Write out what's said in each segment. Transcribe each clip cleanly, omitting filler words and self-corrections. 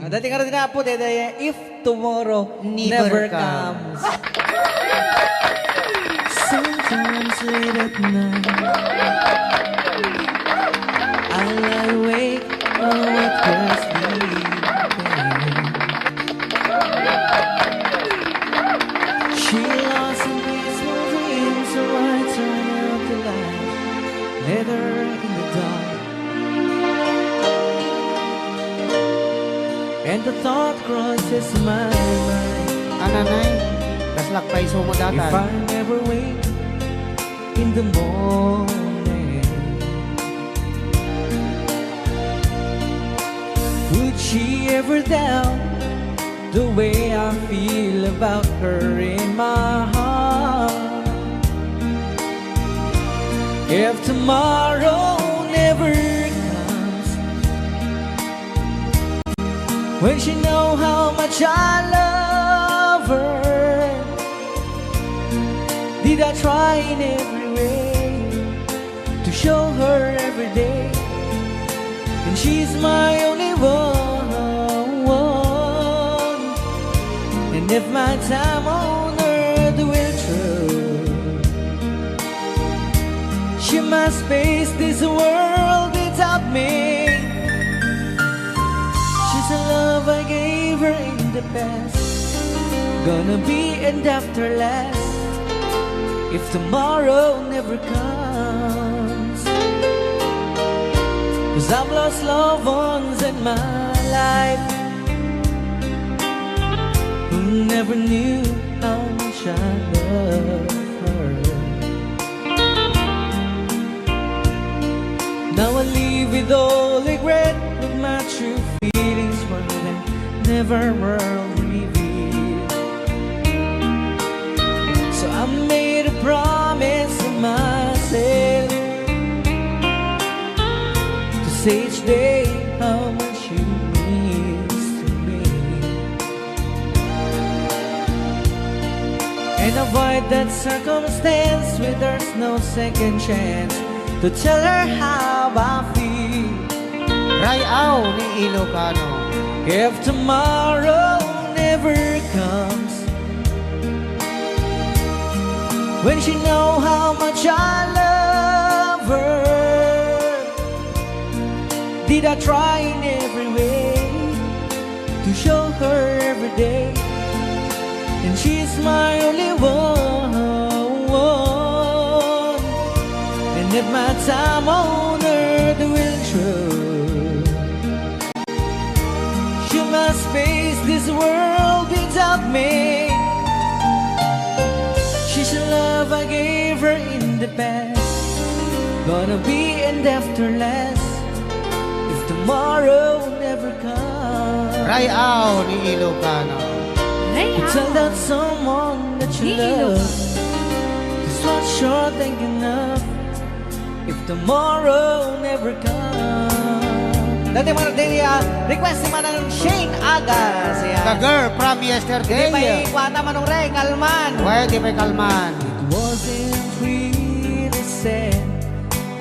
Dati nga rin na po, if tomorrow never comes. Sometimes late at night I lie awake on what was sleeping. She lost in peaceful dreams, so I turn out the light, let her in the dark. And the thought crosses my mind. Ananay, kaslak pa iso mo datan. If I never wake in the morning, would she ever doubt the way I feel about her in my heart? If tomorrow never comes, when she know how much I love her, did I try in every way to show her every day? And she's my only one. And if my time on earth will through, she must face this world without me. She's a love I gave her in the past, gonna be and after last if tomorrow never comes. 'Cause I've lost loved ones in my life who never knew how much I love her. Now I live with all regret, with my true feelings were then never were revealed. So I made a promise to myself to say each day how much you means to me, and avoid that circumstance where there's no second chance to tell her how I feel. Rayaw ni Ilocano. If tomorrow never comes, when she know how much I love her, did I try in every way to show her every day? And she's my only one. And if my time on earth will through, she must face this world without me. She's a love I gave her in the past, gonna be and after last if tomorrow never comes. Rayaw ni Ilocano. You tell that someone that you love, just what you're thinking of if tomorrow never comes. Dati mga request naman ng Shane Agas. The girl from yesterday. Hindi pa ikwata manong re, kalman. Pwede may kalman. It wasn't really sad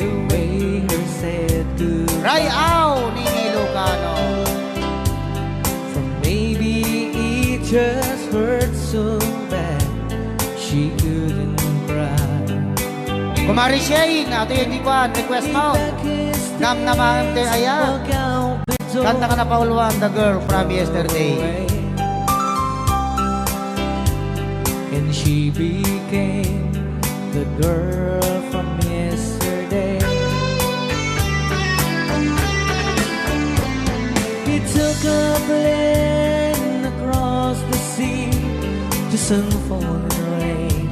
the way her said goodbye. Rayaw ni Ilocano. For maybe it just hurt so bad she couldn't cry. Kumari Shane, ato yung diwan, request mo. Nam naman din ayan. Kanta ka na pauluan, the girl from yesterday. And she became the girl from yesterday. He took a plane across the sea to sun, fall, and rain.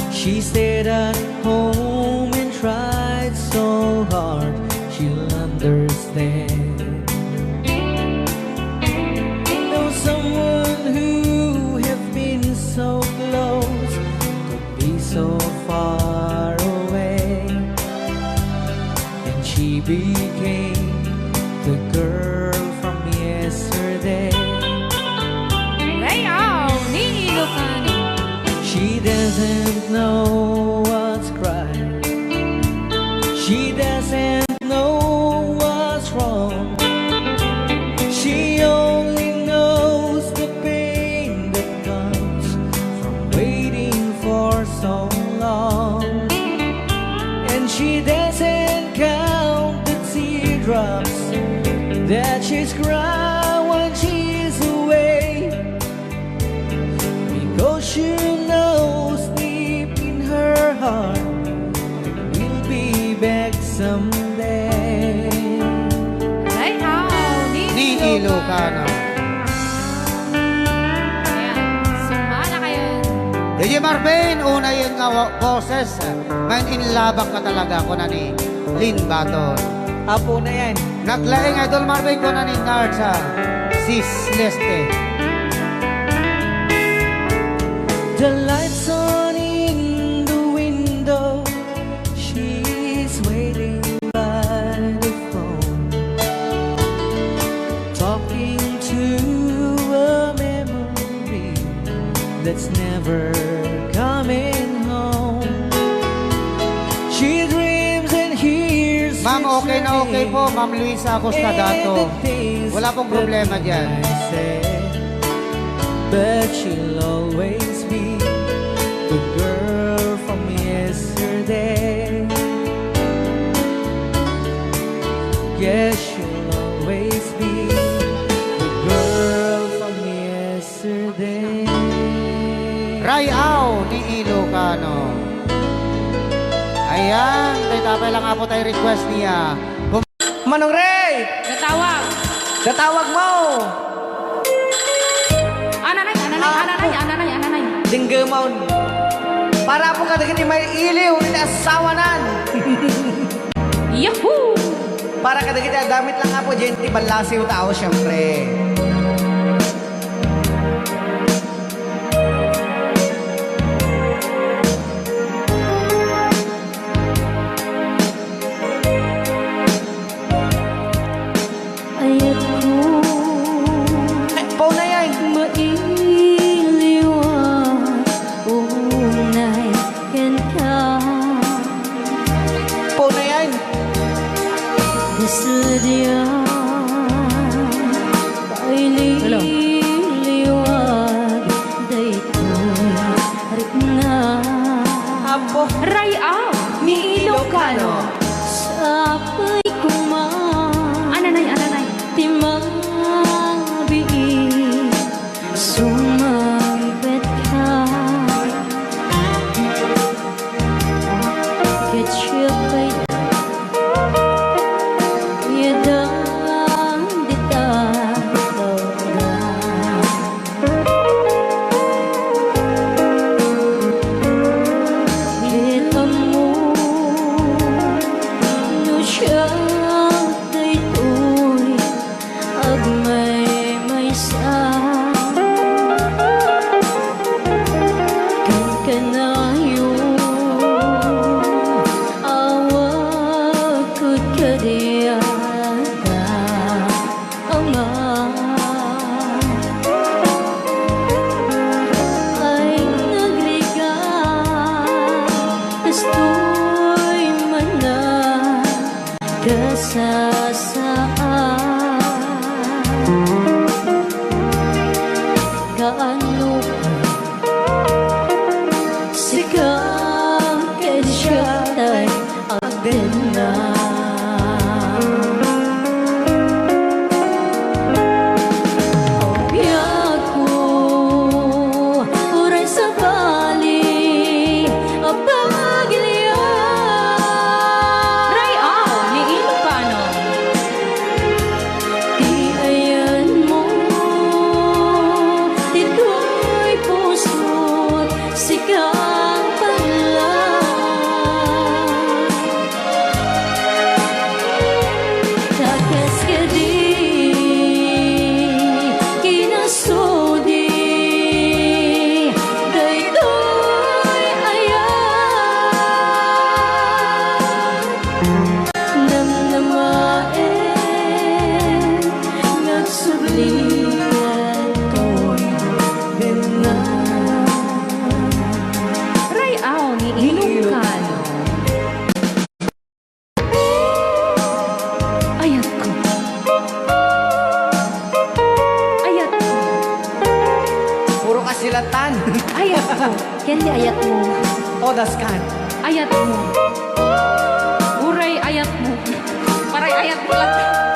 She stayed at home and tried so hard she'll understand. There was someone who have been so close could be so far away, and she became the girl from yesterday. She doesn't know what's right. She doesn't know what's wrong. teardrops that she's crying when she's away, because she knows deep in her heart we'll be back someday. Ay, Ni Ilocano. Ayan, sumala kayo. DJ Marvin, una yun nga boses. Ngayon inlabak ka talaga ko na ni Lynn Baton. Apo na yan. Naglaing Idol Marvin ko na ni Nard sa Sis Leste. The lights on in the window, she's waiting by the phone, talking to a memory that's never coming home. She dreams and hears. Ma'am, okay na okay po. Ma'am Luisa Acostadato. Wala pong problema dyan. But she'll always be the girl from yesterday. Yes, she'll always be the girl from yesterday. Rayaw ni Ilocano. Ayan, tapay lang nga po tayo request niya. Manong Ray! Natawag. Katawag mo! Ananay. Dinggamon. Para po kadagiti may iliw ni asawanan. Yahoo! Para kadagiti damit lang nga po dyan, ibalasiw tao siyempre. Ayat ko Pau na yan. mailiwan unay kanta Pau na yan. Desadya paililiwag daytoy rikna Apo. Rayaw ni Ilocano. sapay kuman Ananay. timang biig sumambit ka kecapay yadang ditawag kita mo no siya daytoy agmay sa kan kanayo awag kud kadiyada ama ay nagriga kastoy mana kasasaan kaano sigang kesyatay agden na biyak ko uray sa bali apagiliya Rayaw ni Ilocano. di ayan mo dito'y puso't sigang panlang takas ka di kinasudi daytoy ayan namnamaen nagsublian ko'y na Rayaw ni Ilocano. Ayat ko. Puro kasilatan. Ayat ko. Kendi ayat mo Odas kan. Ayat mo. Uray ayat mo. Paray ayat mo lang.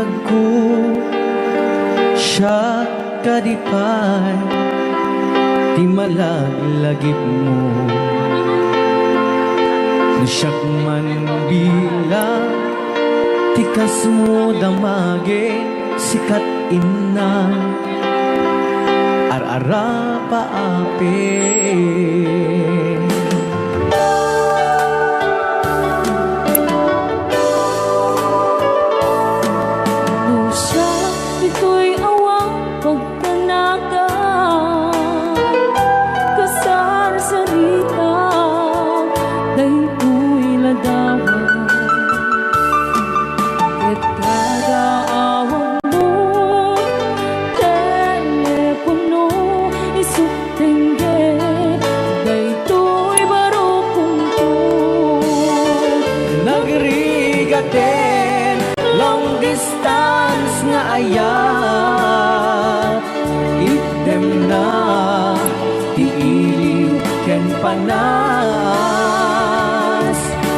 Imbag ko siya kadipay, di malaglagip mo. Nasyak man bilang tikas mo damage, sikat ina ar-ara paape. Pusa, ito'y awang pagkanaga, kasar sarita, dahito'y ladawan. Ket kada awang mo, telepono, isutengge, dahito'y barokong ko. Nagrigaten long distance nga ayat, idem na tiiliw ken panas.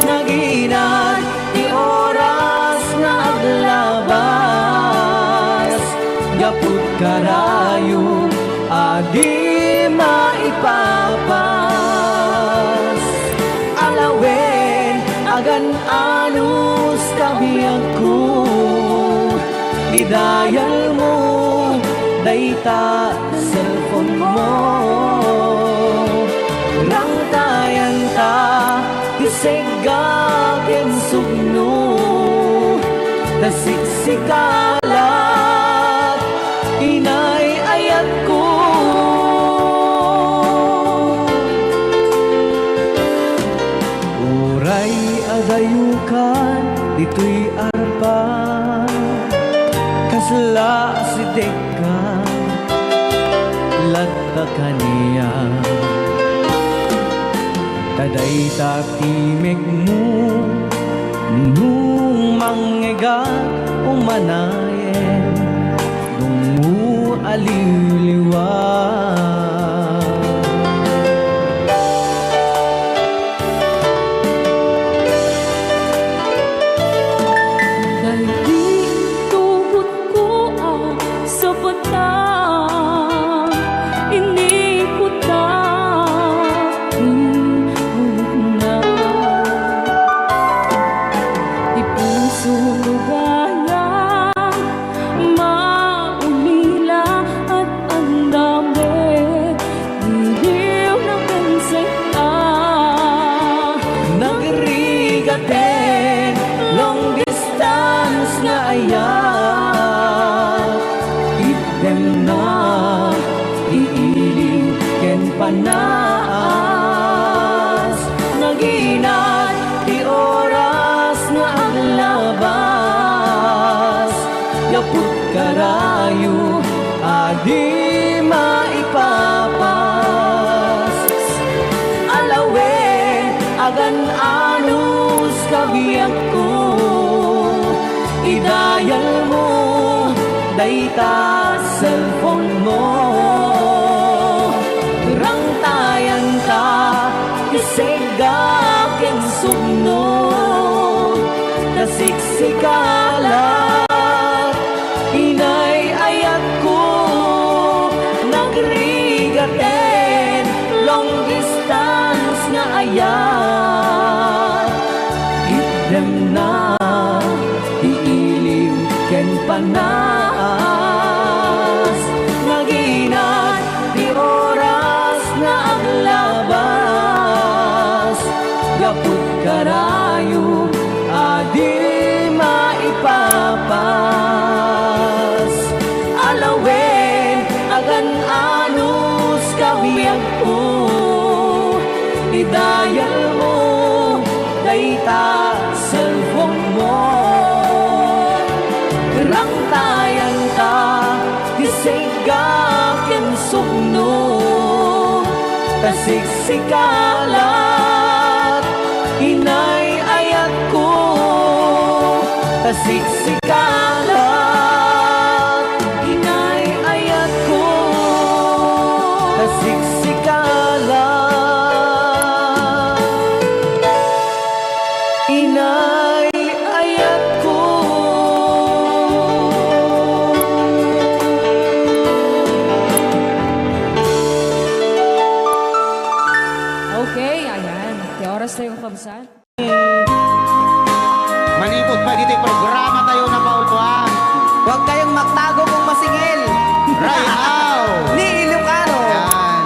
Naginat ti oras nga aglabas, gaput karayo adi maipapas. Alawen agan anus kabiyag ko, idayal mo dayta cellphone mo. Nang tayan ta isegagin sugno, tasiksikalat inay ayat ko. Uray agayukan dito'y arpa, kasla si deka lagta kaniya. Taday tatimek mo nung mangega umanayen, nung mo aliliwan. Dahil di tubot ko sa batang, inikutang na. Di puso lugayang maulila at ang dami, diliw ng konsekta. Nagrigaten long distance nga ayat, idem na iiliw ken panas. Naginat ti oras nga aglabas, yaput karayo adi maipapas. Alawen agan anus kabiyag ko, idayal mo dayta cellphone mo. Rang tayan ka isegakin sugno, tasiksikalat inay ayat ko. Nagrigaten long distance nga ayat, idem na iiliw ken panas. Naginat di oras nga aglabas, gaput karayo adi maipapas. Alawen agan anus kabiyag ko, idayal mo dayta cellphone mo. Rang tayan ka isegakin sugno, tasiksikalat inay ayat ko. Tasiksikalat inay ayat ko. Tasiksikalat inay ayat ko. minsan. Manipot pa dito yung programa tayo na paulpuan. Huwag kayong magtago kung masingil. Right now. Ni Ilocano. Yan.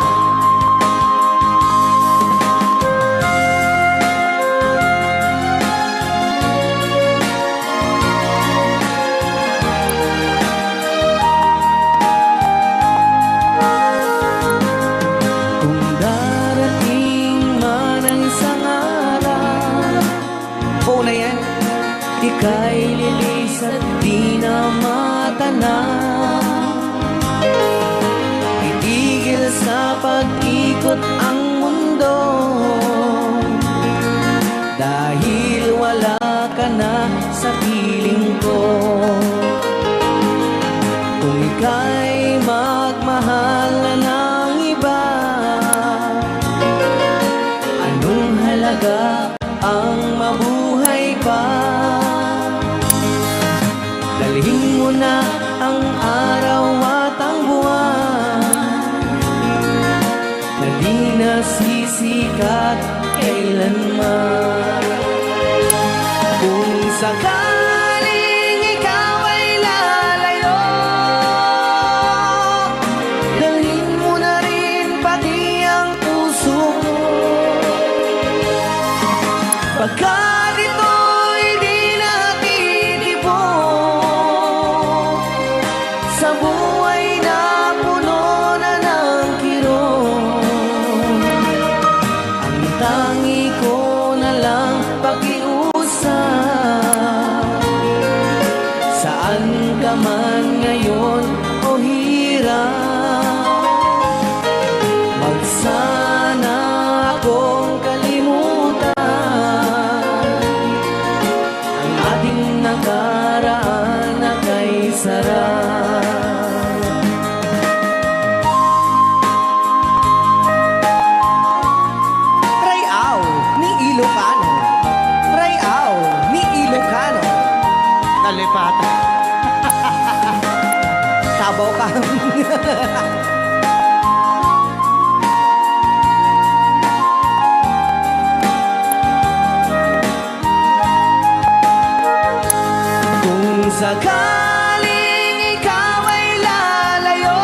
Kung darating man ang isang araw, buo na yan, ika'y lilis at di na matanaw. Itigil sa pag-ikot ang mundo, dahil wala ka na sa piling ko. Kung ika'y magmahal na ng iba, anong halaga ang mabuhay pa? Dalhin mo na ang araw at ang buwan, na di nasisikat kailanman. Kung sakaling ikaw ay lalayo, dalhin mo na rin pati ang puso ko. Pagkat ito'y di natitibok sa buhay na puno na ng kirot, ang tangi ko na lang pakiusap. Saan ka man ngayon o hirap, wag sana akong kalimutan ang ating nakaraan na kay sarap. Rayaw ni Ilocano. Rayaw ni Ilocano. Nalipatan. Tabaw ka. Kung sakaling ikaw ay lalayo,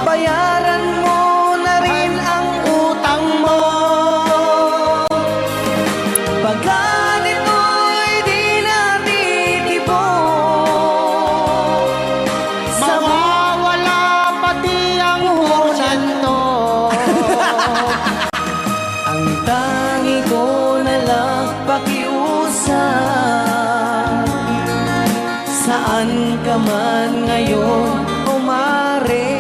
bayaran mo na rin ang utang mo. Pagkat ito'y di natitibok sa Mawawala pati ang hunan to. ang tangi ko na lang pakiusap. Saan ka man ngayon o mare,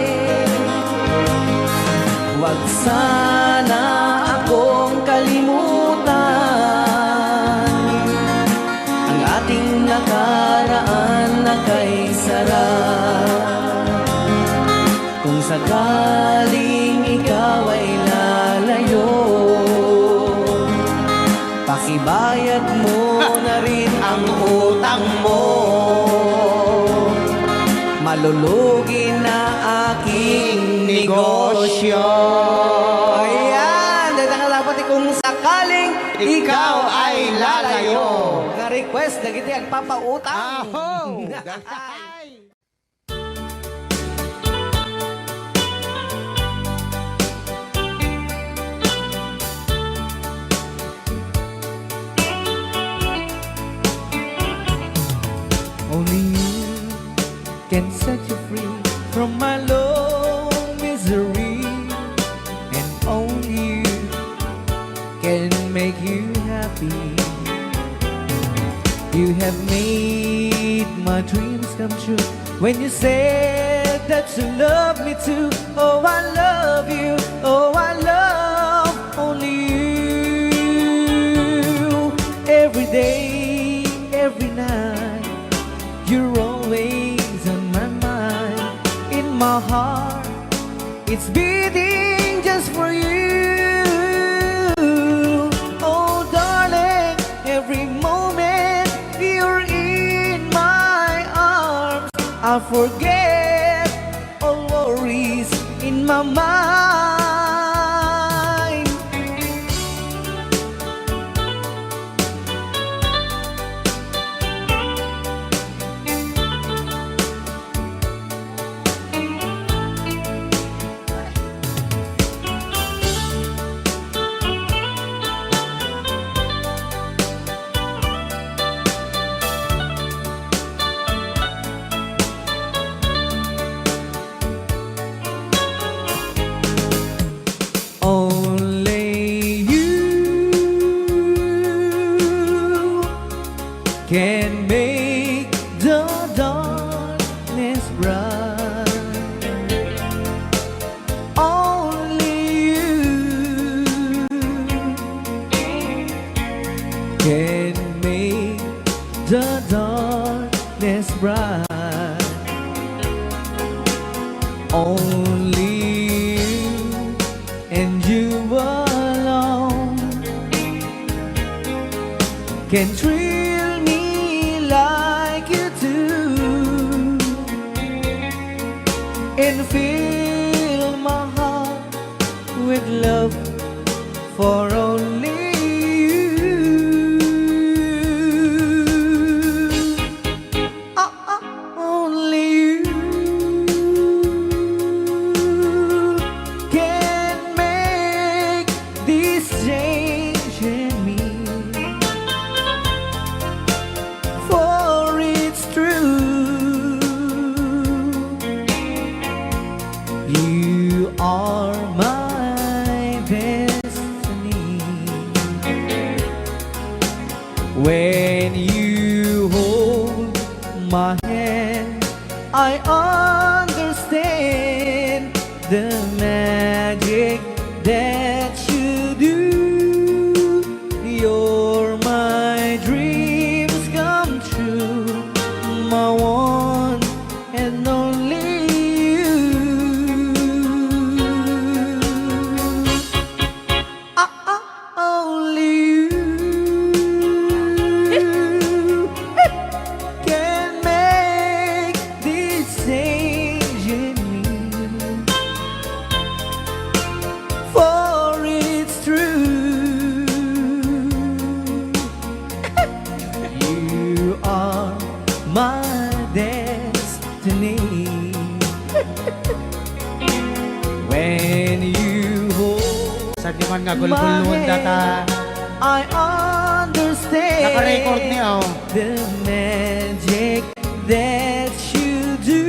wag sana akong kalimutan ang ating nakaraan na kay sarap. Kung sakaling ikaw ay lalayo, pakibayad mo na rin ang utang mo. Malulugi na aking negosyo. Ayan, dahil dapat kung sakaling ikaw ay lalayo. Na-request na kita yan, papautang. Aho! Gantay! Only you can set you free from my low misery, and only you can make you happy. You have made my dreams come true when you said that you love me too. Oh, I love you. Oh, I love only you. Every day, every night, you're always on my mind. In my heart, it's beating just for you. Oh, darling, every moment you're in my arms, I forget all worries in my mind. only you and you alone can thrill me like you do and fill my heart with love for only only you can make this change in me, for it's true. You are my destiny. When you hold my hand, I understand the magic that you do. You're my dreams come true, my one and only you. Only you can make this change in me, for it's true. You are my destiny. When you hold Sa di man nga gulgulun data. I understand Naka-record niya, oh. the magic that you do.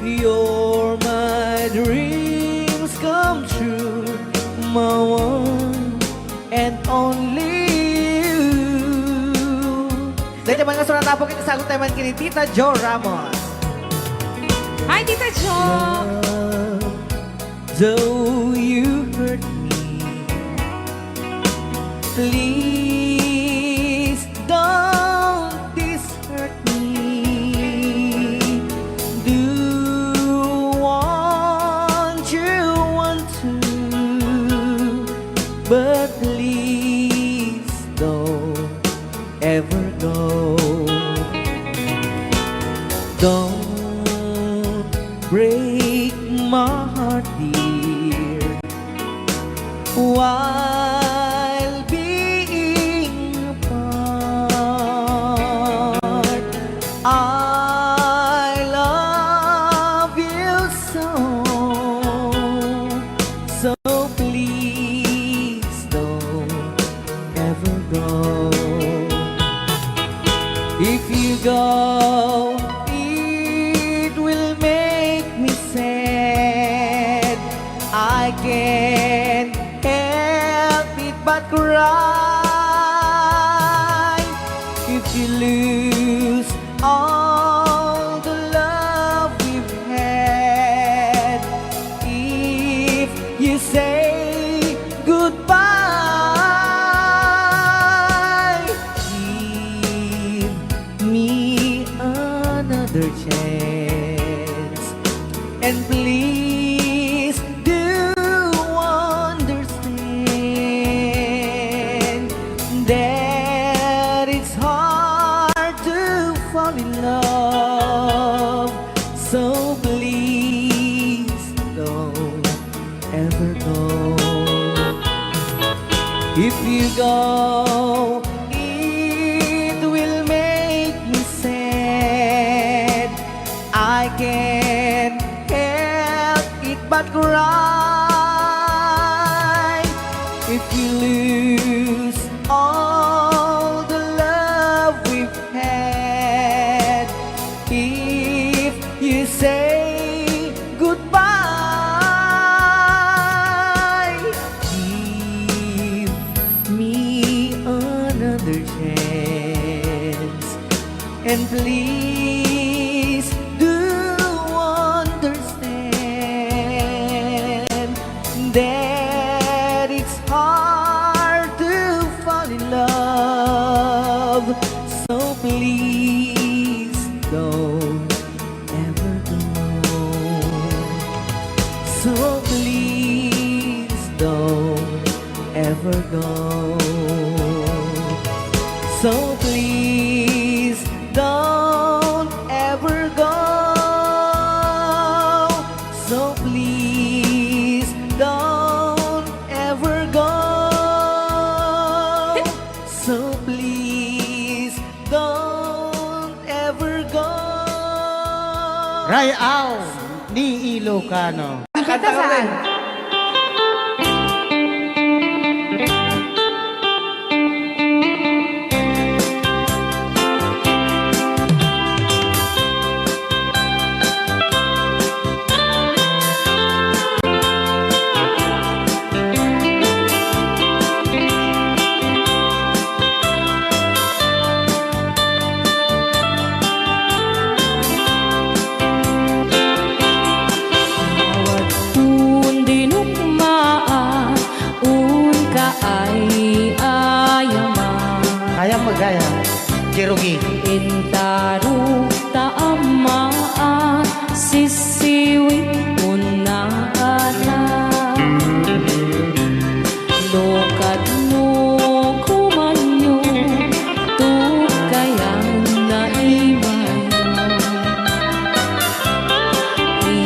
You're my dreams come true, my one and only you. Dahil naman nga sa natapok kita sagot naman kini Tita Jo Ramos. Hi, Tita Jo! Though you hurt me, please don't dishurt me. Do want to, but please don't ever go. Don't break my heart, dear, while being apart. I love you so, so please don't ever go. If you go, it will make me sad. I can't help it but cry. If you lose all the love we've had, if you say goodbye, give me another chance, and please do understand that it's hard to fall in love. So please don't ever go. If you go, it will make me sad. I can't help it but cry. If you lose all the love we've had, if you say goodbye, give me another chance, and please do understand that it's hard to fall in love. So please don't ever go. So please don't ever go. So please don't ever go. So please don't ever go. So please don't ever go. Rayaw ni Ilocano. Kita saan? Kaya magaya. Jerogi. Intaruk taamaan sisiwit mo na lokat no kumanyo tukayan na imay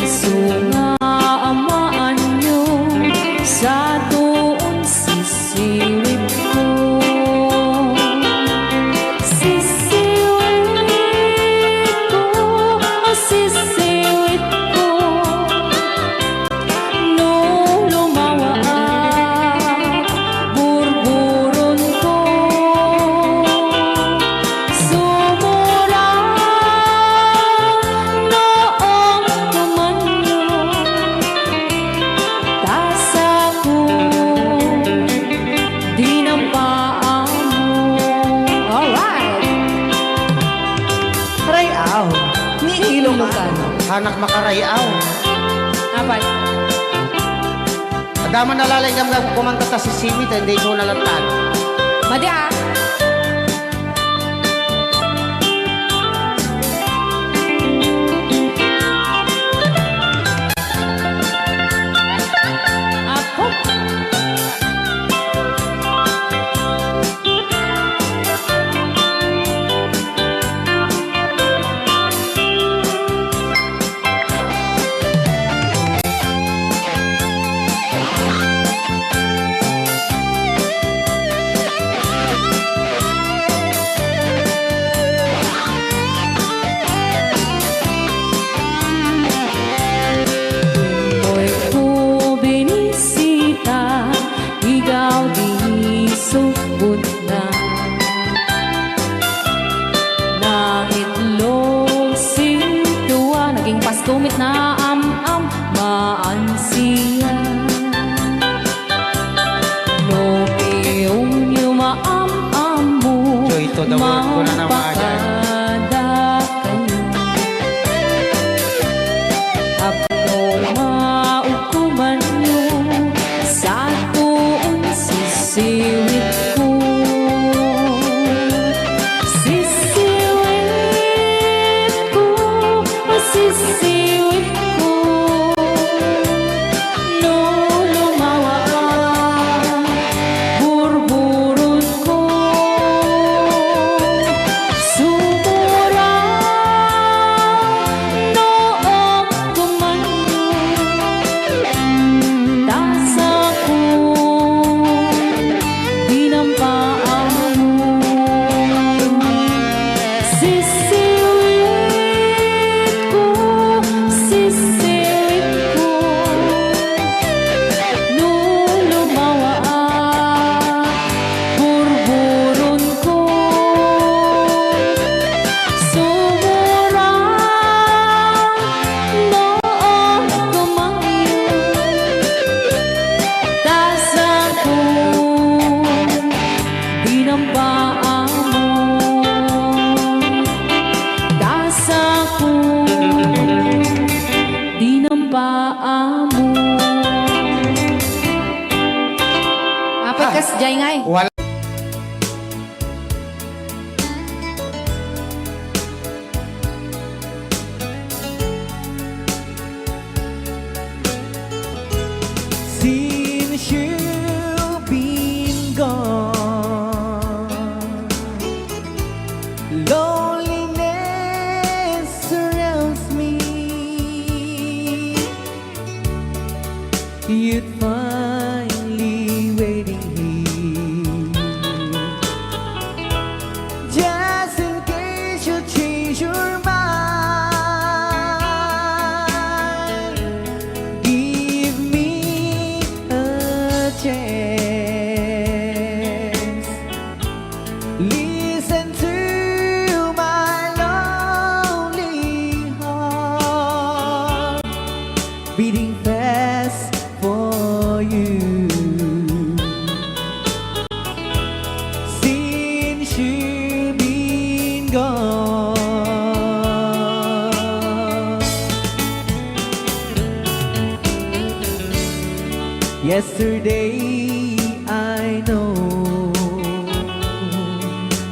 iso nga amaan nyo sa doon sisiwit ko. Anak makarayaw. Apat. Adaman nalalay kang kumanta ta si Simit, hindi ko nalatan. Madi ah. Apo. Pastumit na am-am maansiya no iyong yumaam-am mo So ito the word ko na naman apno maukuman nyo sa tuon sisiwit ko. Sisiwit ko, no lumawa burburot ko, sumura noong kumanyo, tasa ko, dinampaan mo, jay ngay. Wala. you'd finally waiting here. Just in case you change your mind, give me a chance. Listen to my lonely heart beating fast for you. Since you've been gone, yesterday I know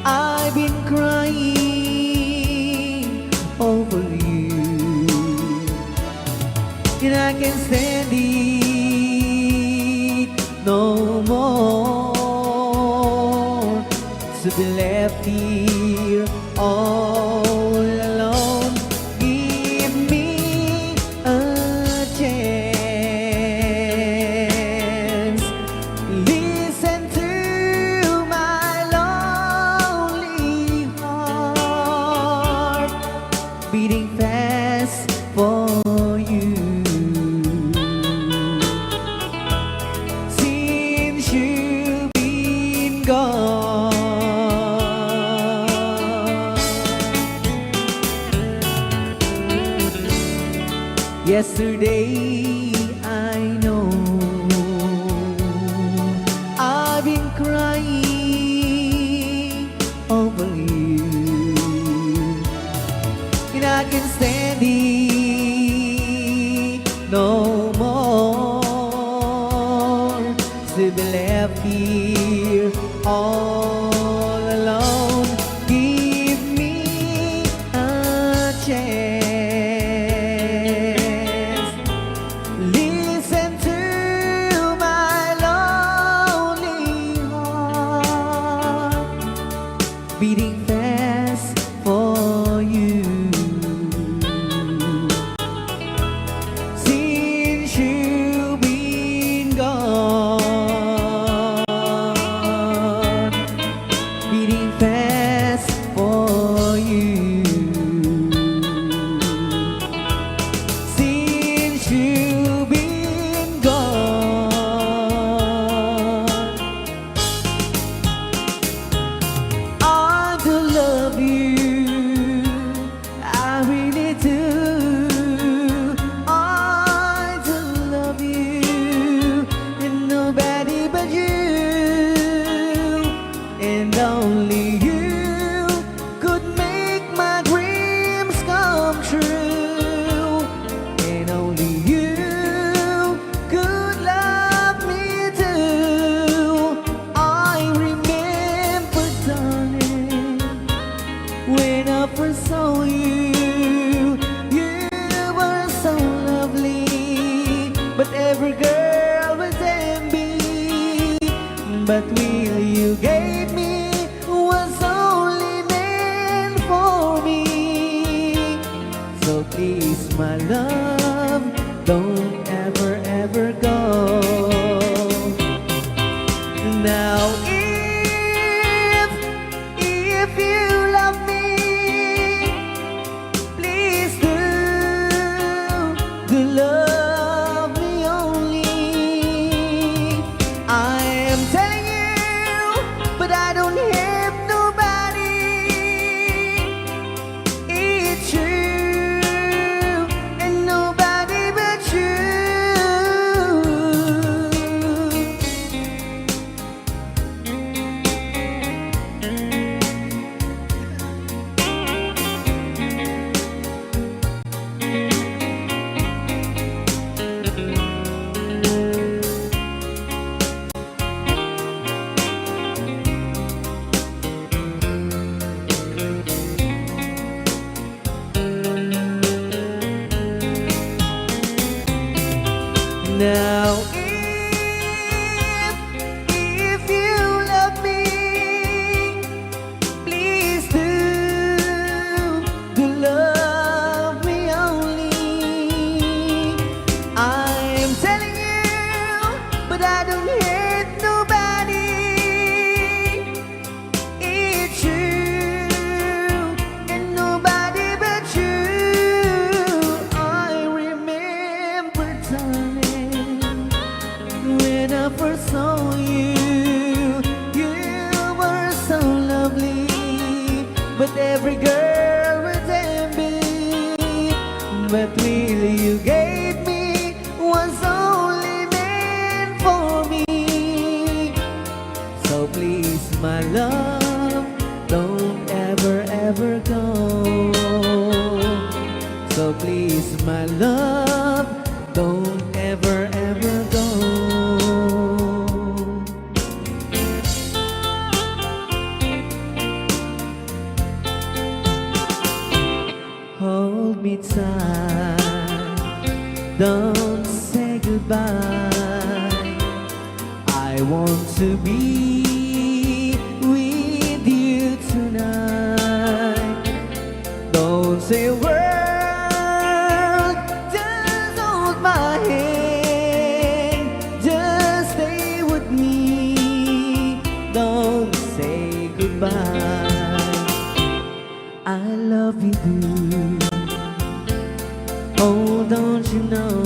I've been crying over you, and I can't stand it no more to be left here all alone. Give me a chance. Listen to my lonely heart beating fast for you. Since you've been gone, yesterday I know I've been crying over you, and I can't stand it no more to be left here all alone. Give me a chance. Listen to my lonely heart beating fast for you. Since you've been gone, beating fast for you. Since you've been gone, I do love you, I really do. I do love you, and nobody but you, and only you could make my dreams come true, and only you could love me too. I remember, darling, when I first saw you, you were so lovely, but every girl was envy. But will you gave me was only meant for me. So please, my love, don't ever, ever go. Now if you love me, please do love me only. I am telling you, but I don't have nobody. It's you and nobody but you. Now if you love me, please do love me only. I am telling you, darling. When I first saw you, you were so lovely. But every girl was envy. But really you gave me was only meant for me. So please, my love, don't ever, ever go. So please, my love, don't ever, ever go. Hold me tight, don't say goodbye. I want to be with you tonight. Don't say a word, just hold my hand. Just stay with me, don't say goodbye. I love you, boo. Oh, don't you know,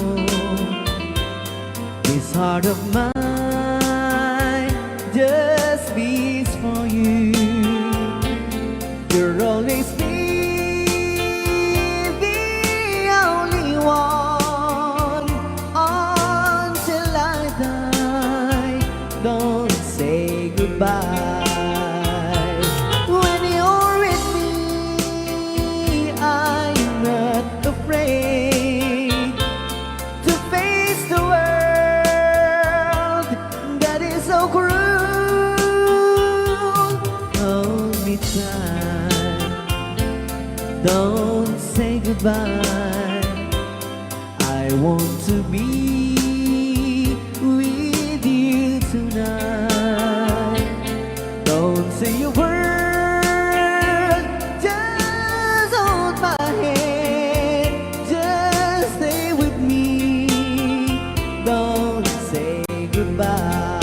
this heart of mine just beats for you. You'll always be the only one until I die. Don't say goodbye. When you're with me, I'm not afraid to face the world that is so cruel. Hold me tight, don't say goodbye. I want to be with you tonight. Don't say a word, just hold my hand. Just stay with me, don't say goodbye.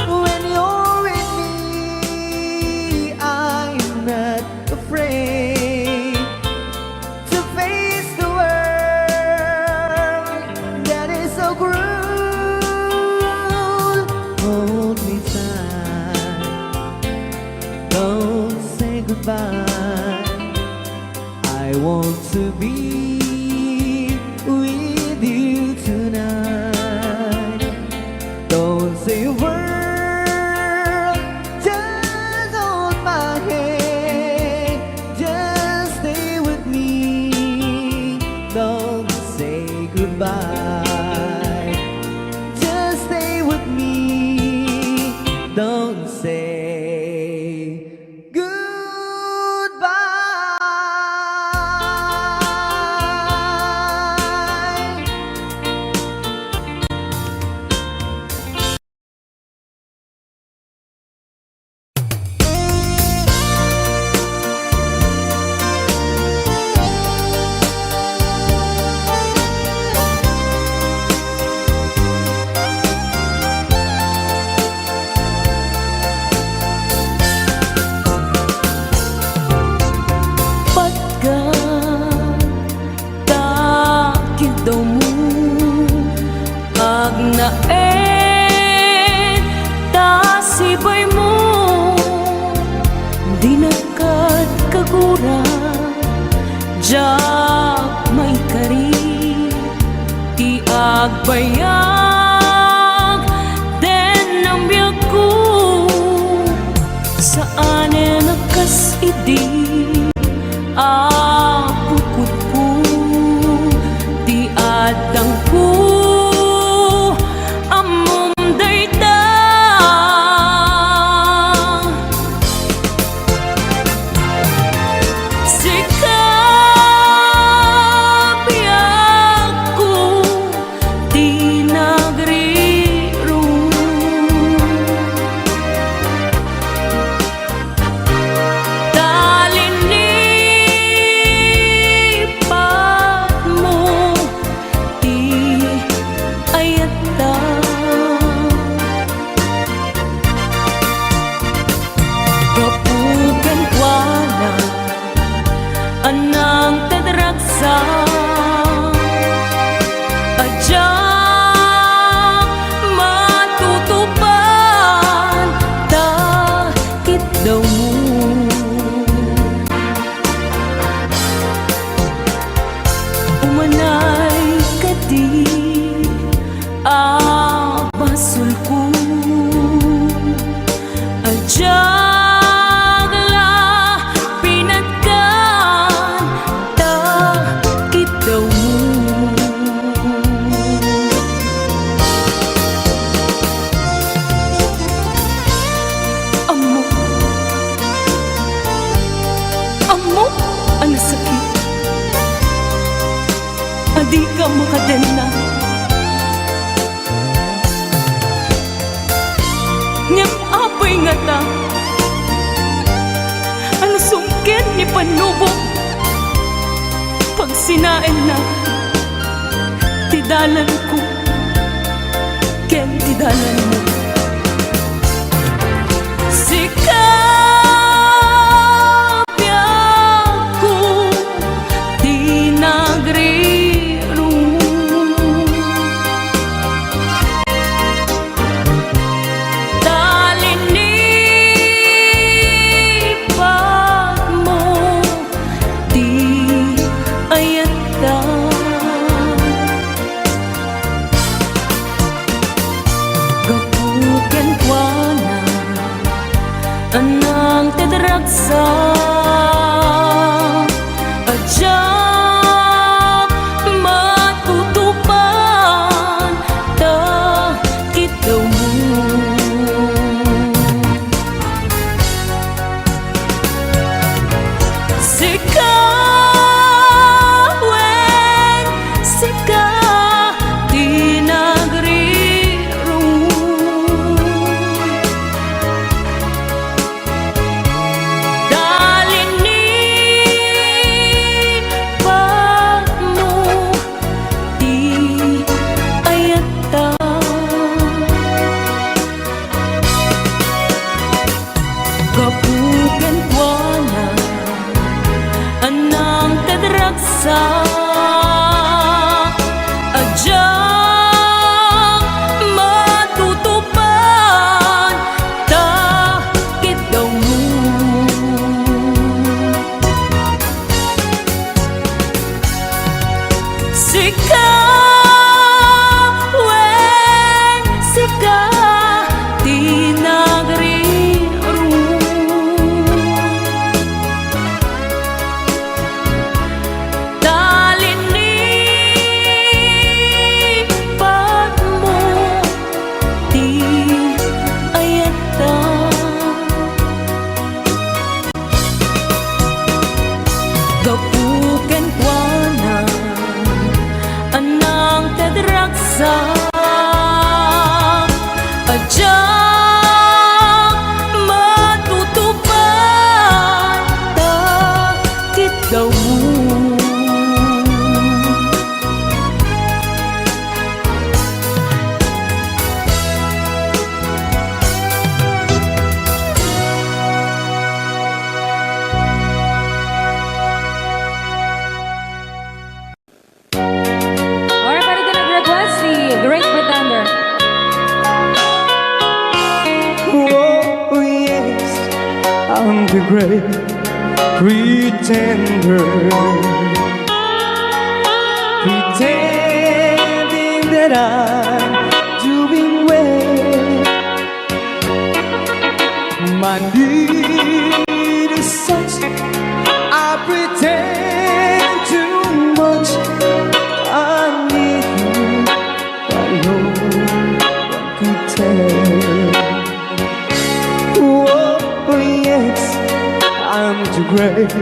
When you're with me, I'm not afraid to face the world that is so cruel. Hold me tight, don't say goodbye. I want to be with you tonight. Don't say a word, just hold my hand. Just stay with me, don't say goodbye. Just stay with me, don't say goodbye. Pagkatakit daw mo agnaen tasibay mo di nakat kagura jak may kari ti agbayag den ang biyag ko saan nakas idi apukot ko di adang ko amom dayta sikap biyak ko di nagriro talinipat mo di ka makadena. Ngam apay nga ta, ano sungkit ni panubok, pag sinain na, tidalan ko, ken tidalan mo. Sikapya ko, di nagriro. Talinipan mo, di ayata. Gapuken kwa na anang tedragsa ajak matutupan ta kitaw mo. Sikawen, sika di nagriro. Dalinipan mo, di ayata. Kapuken kwa na anang tedragsa ajak matutupan ta kitaw mo. Sikawen, sika di nagriro. Talinipan mo, di ayata. Gapuken kwa na anang tedragsa ajak matutupan ta kitaw mo. Everybody gonna request the Great Pretender. Oh, yes, I'm the great pretender. Pretending that I'm doing well. My need is such, I pretend too much. I need you, but no one could tell. Oh, yes, I'm too great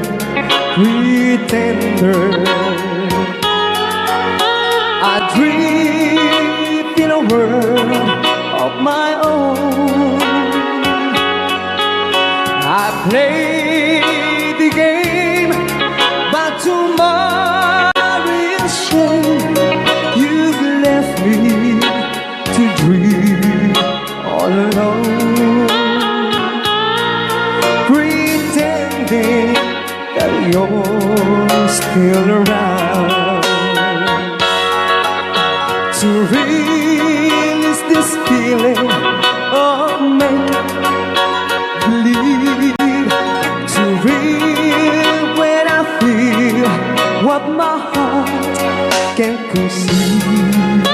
pretender. I dream in a world of my own. I play the game, but tomorrow is shame. You've left me to dream all alone, pretending that you're still around. To release this feeling of make-believe, to real when I feel what my heart can't conceive.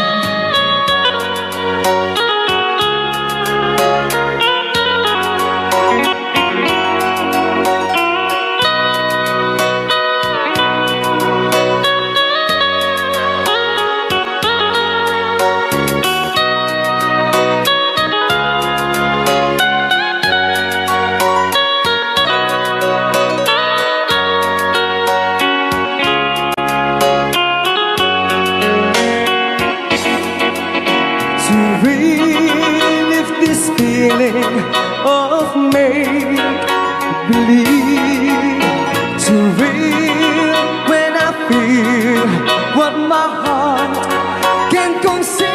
feeling of make-believe to real when I feel what my heart can conceive.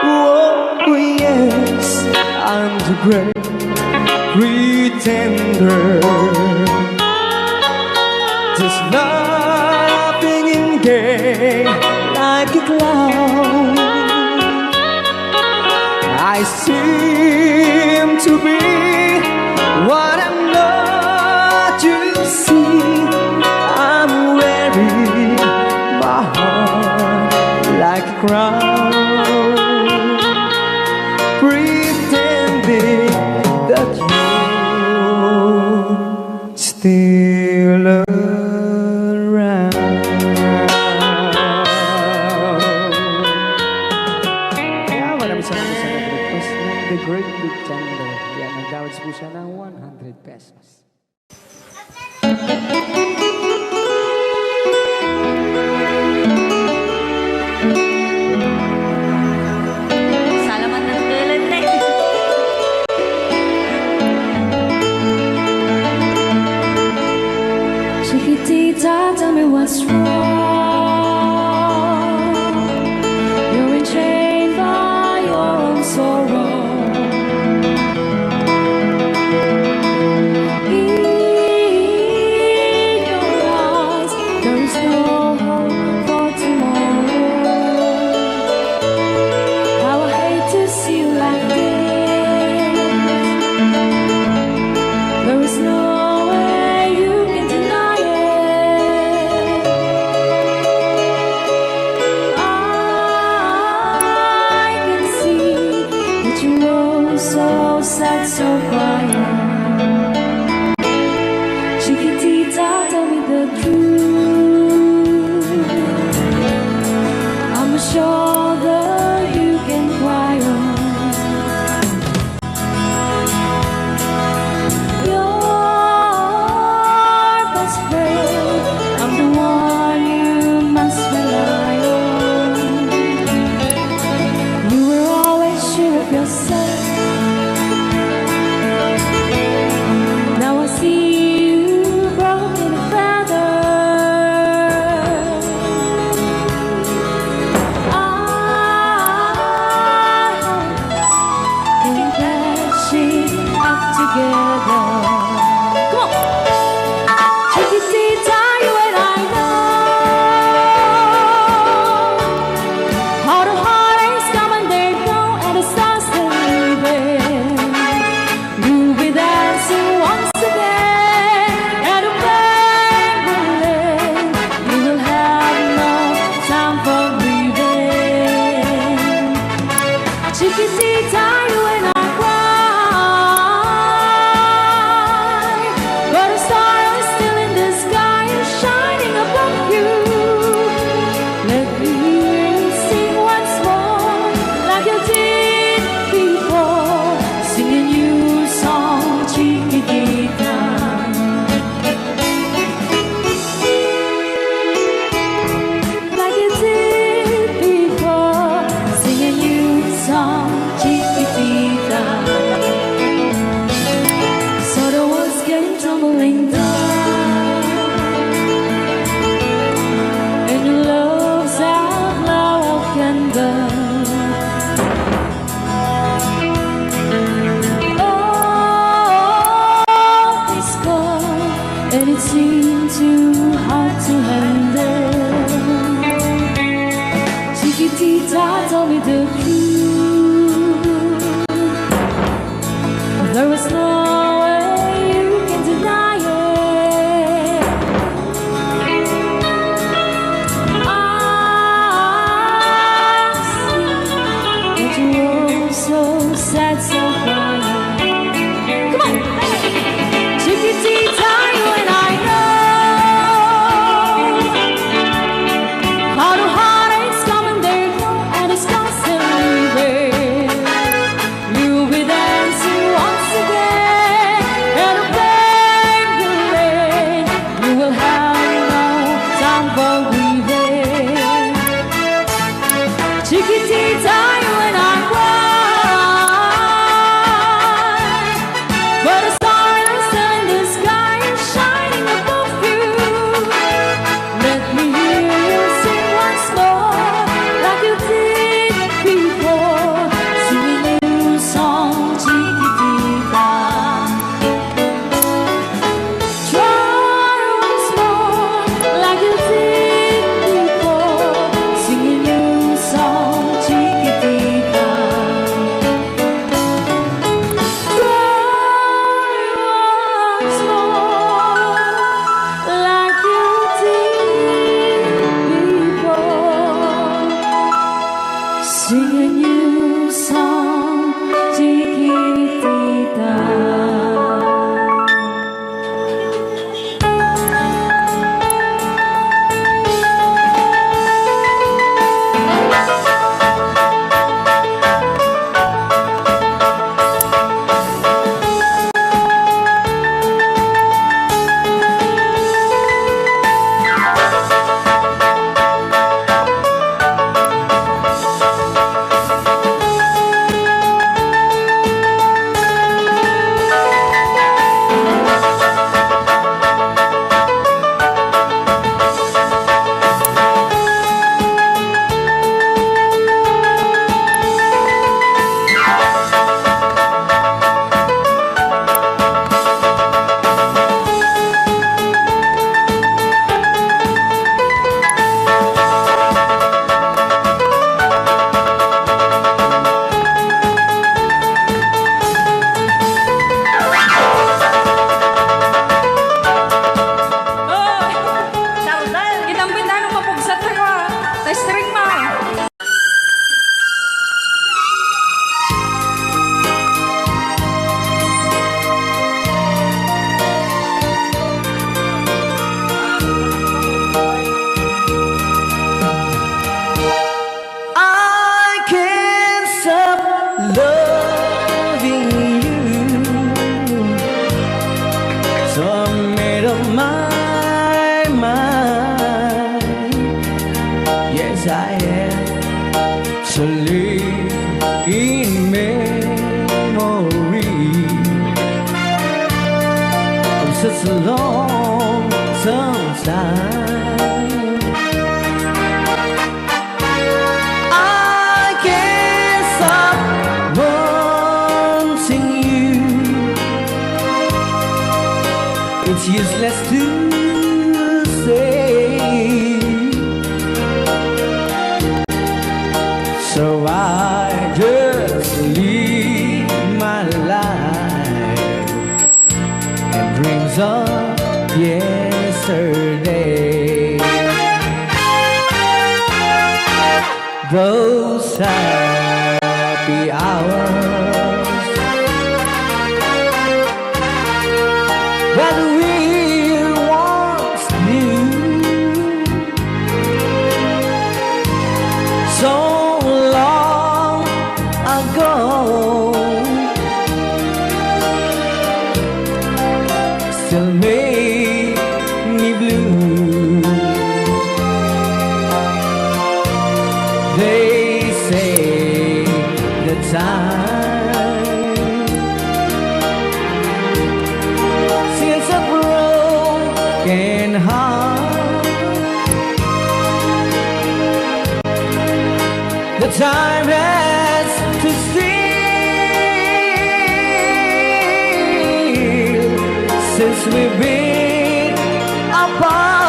Oh yes, I'm the great pretender, just laughing in gay like a clown. I seem to be what I'm not. You see, I'm wearing my heart like a crown, pretending that you're still around. Kaya maraming salamat sa request ng The Great Big Thunder. Yan, nag-awards po siya ng 100 pesos. Salamat ng tulad na Chiquitita, tell me what's wrong. You're enchained by your own sorrow. In your eyes, there is no hope for tomorrow. How I hate to see you like this. There is no way you can deny it. I can see that you're so sad, so quiet. Chiquitita, tell me the truth. I'm a shoulder you can cry on. Your best friend, I'm the one you must rely on. You were always sure of yourself. Now I see you broken and battered. I can patch it up together. Come on! Chiquitita, you and I know how the heartaches come and they go, and the stars they leaving. You'll be dancing once again, and the pain will end. You will have no time for grieving. Chiquitita, you and I cry, but a star is still in the sky and shining above you. Let me hear you sing once more, like you did before, sing a new song, Chiquitita. Like you did before, sing a new song, Chiquitita. So the words came tumbling down, and your love's out now can burn. Oh, it's gone, and it seemed too hard to handle. Chiquitita, tell me the truth. There was no way you can deny it. I see that you're so sad, so quiet. Come on! Chiquitita, you and I know how the heartaches come and they go, and it's constantly there. You'll be dancing once again, and the pain will end. You will have no time for grieving. Chiquitita, you and I cry, Sing a new song, Chiquitita. Kitang pindahan ng mapugsat ako. Testring mo. I can't stop loving you, so I made up my mind. Yes, I am to live in memory of such a long time. I can't stop wanting you. It's useless to say, so I just live my life and dreams of yesterday. Those happy hours that we once knew, so long ago, still make me blue. They say the time since a broken heart, the time has to steal since we've been apart.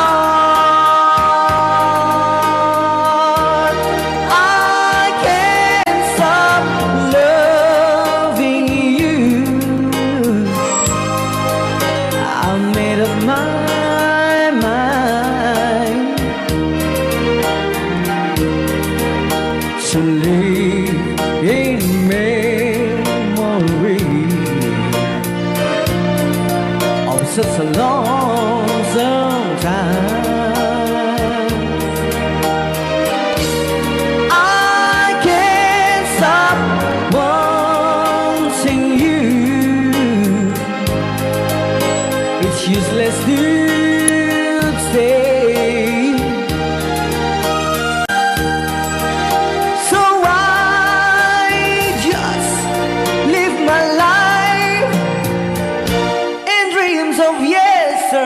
To live in memory of such a long time. I can't stop wanting you. It's useless to stay. Of yesterday.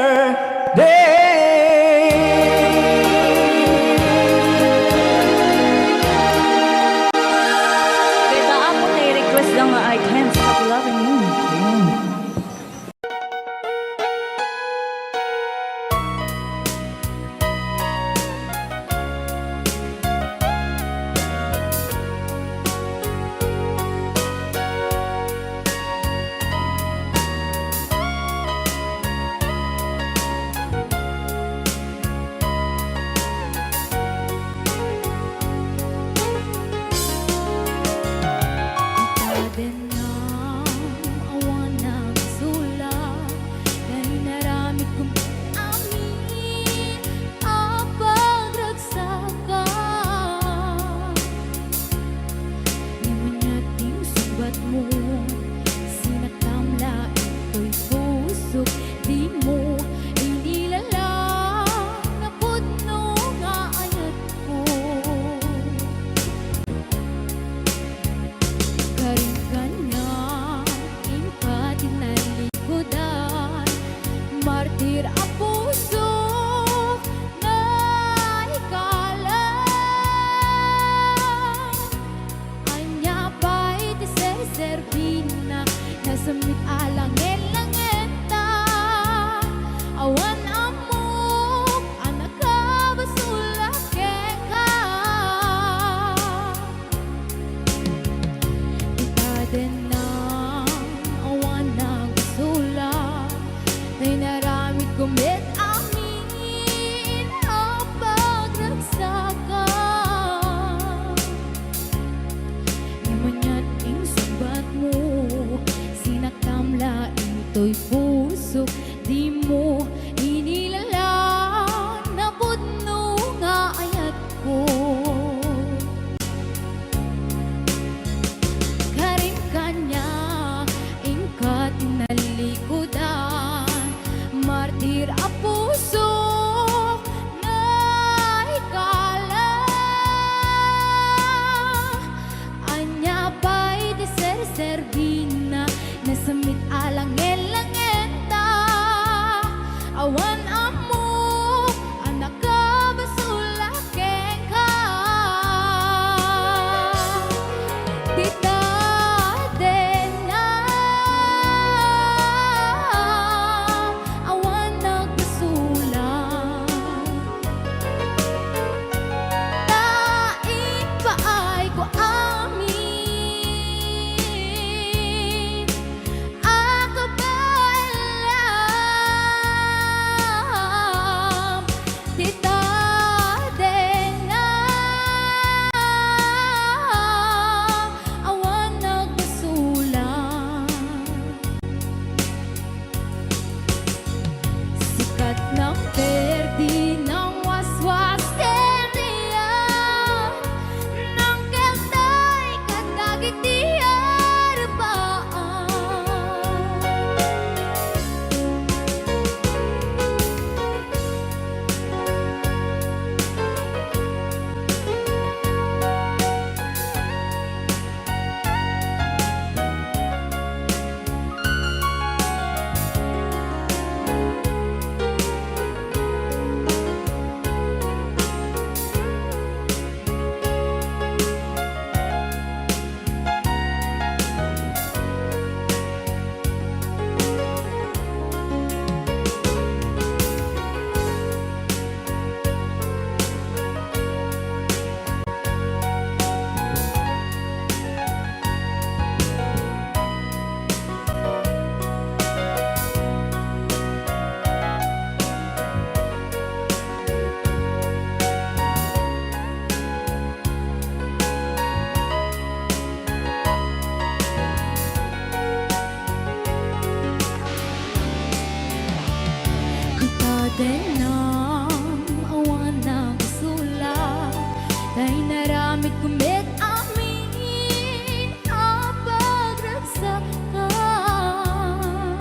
Dahil naramit kumit amin ang pagragsakan.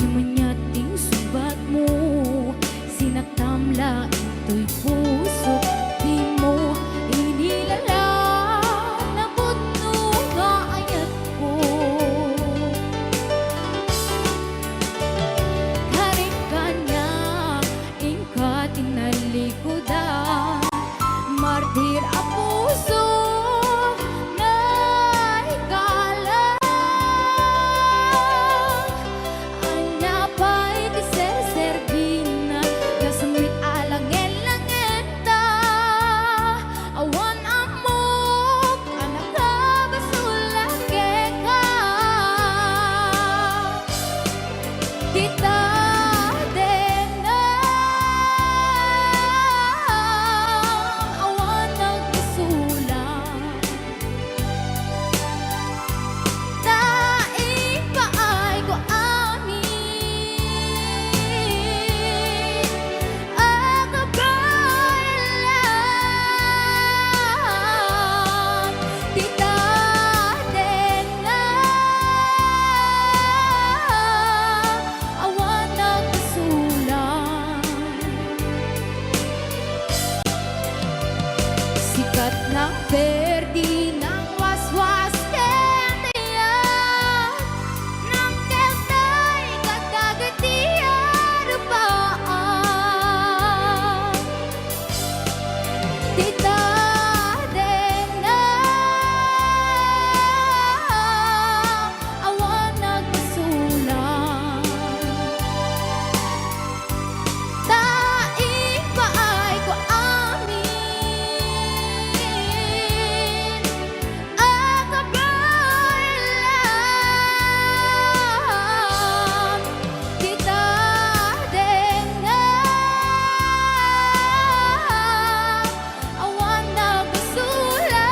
Namanyating subat mo, sinaktamla ito'y puso. Di mo inilalang na puno ka ayat ko. Harik ka na, ingkat inalikodan. Martir ang puso na ikalang. Anapay kisersergina, kasamit alangen-langen ta. Awan amok, anak ka basulake ka. Kita din na awan nagkasulang. Daig paay ko amin ang kabalan. Kita din na awan nagkasulang. Sikat ng perdi ng waswas kendiyan, ng keltay kadagatiyan rupaan. Tita din na awan nagkasulang. Daig paay ko amin ang kabalan. Kita din na awan nagkasulang.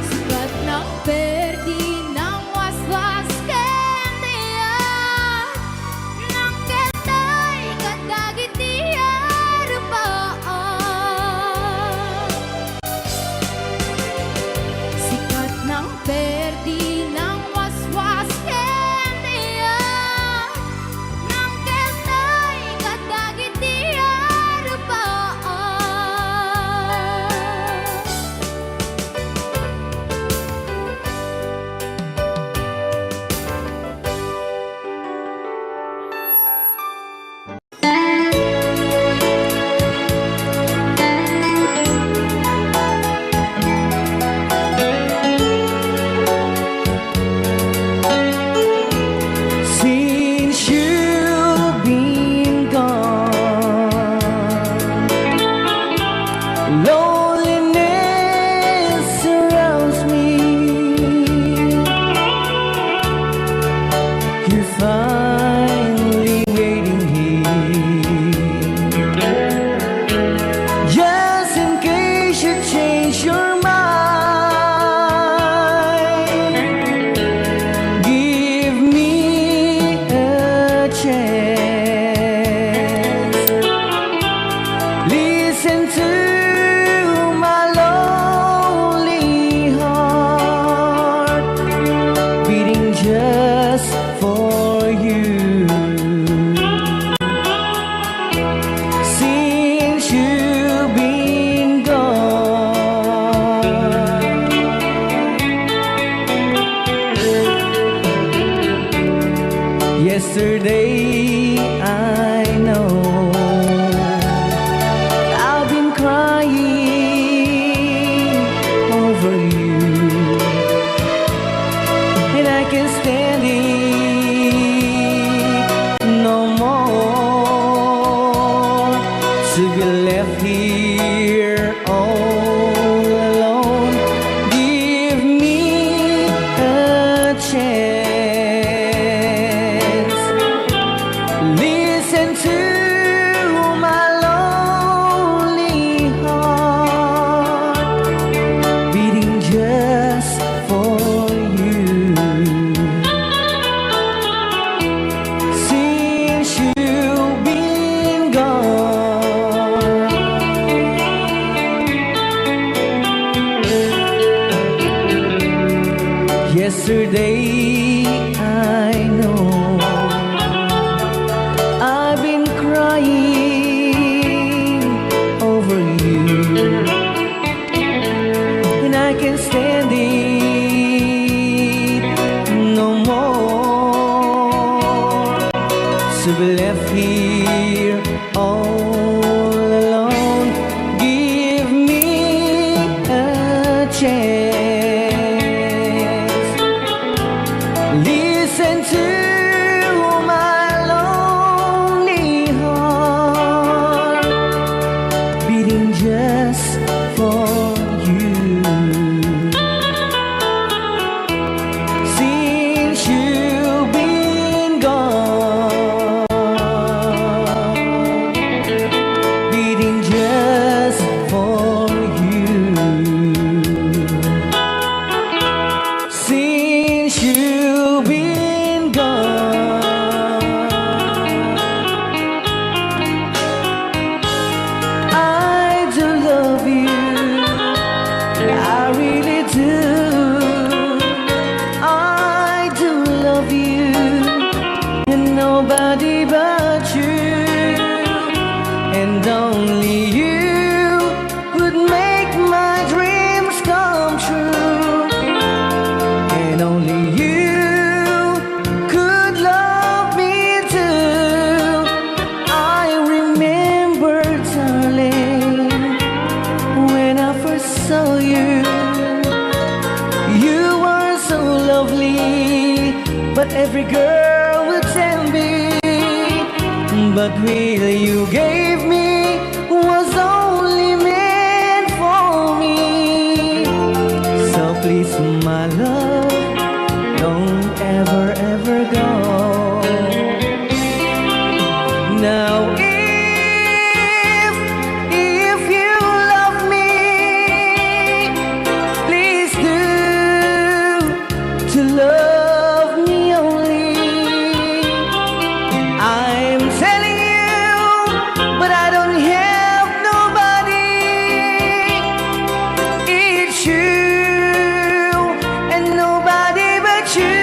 Sikat ng perdi ng waswas kendiyan, ng keltay kadagitiyan rupaan. Sikat ng perdi ng waswas kendiyan, ng keltay kadagitiyan rupaan. Since you've been gone, loneliness surrounds me. You're finally waiting here, just in case you change your mind. Give me a chance. Listen to my lonely heart, beating just for you. Since you've been gone, yesterday I know I've been crying over you, and I can't stand it no more, to be left here all alone. Give me a chance. Listen to my lonely heart, beating just for you. Since you've been day I know I've been crying over you, and I can't stand it no more to be left here all alone. Give me a chance, listen to my lonely heart beating just for you. Since you've been gone, beating just for you. Since you've been gone, I do love you, I really do. I do love you, and nobody but you, and only you would make my dreams come true, and only you could love me too. I remember, darling, when I first saw you, you were so lovely, but every girl would tell me, but really you gave me was only meant for me. So please, my love, don't ever, ever go. Now if you love me, please do to love me only. I'm telling you, but I don't have nobody. It's you and nobody but you.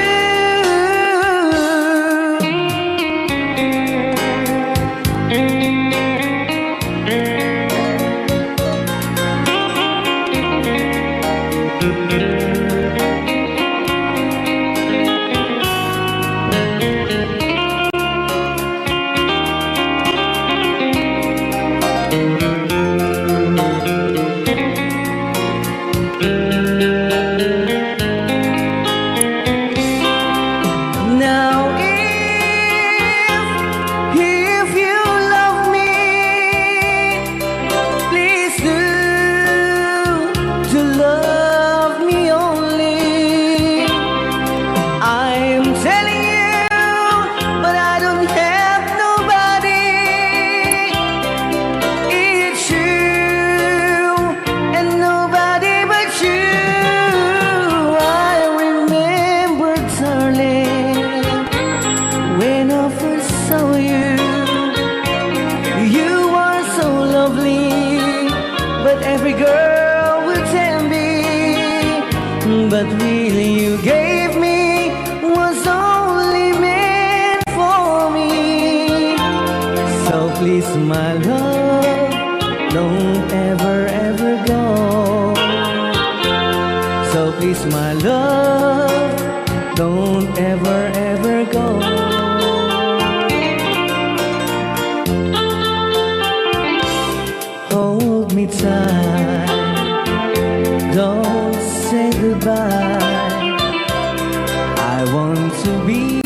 Now if you love me, please do to love me only. I'm telling you, but I don't have nobody. It's you and nobody but you. I remember, darling, when I first saw you, you were so lovely, but every girl would tell me, but really you gave me was only meant for me. So please, my love, don't ever, ever go. So please, my love, don't ever, ever go. Hold me tight, don't say goodbye. I want to be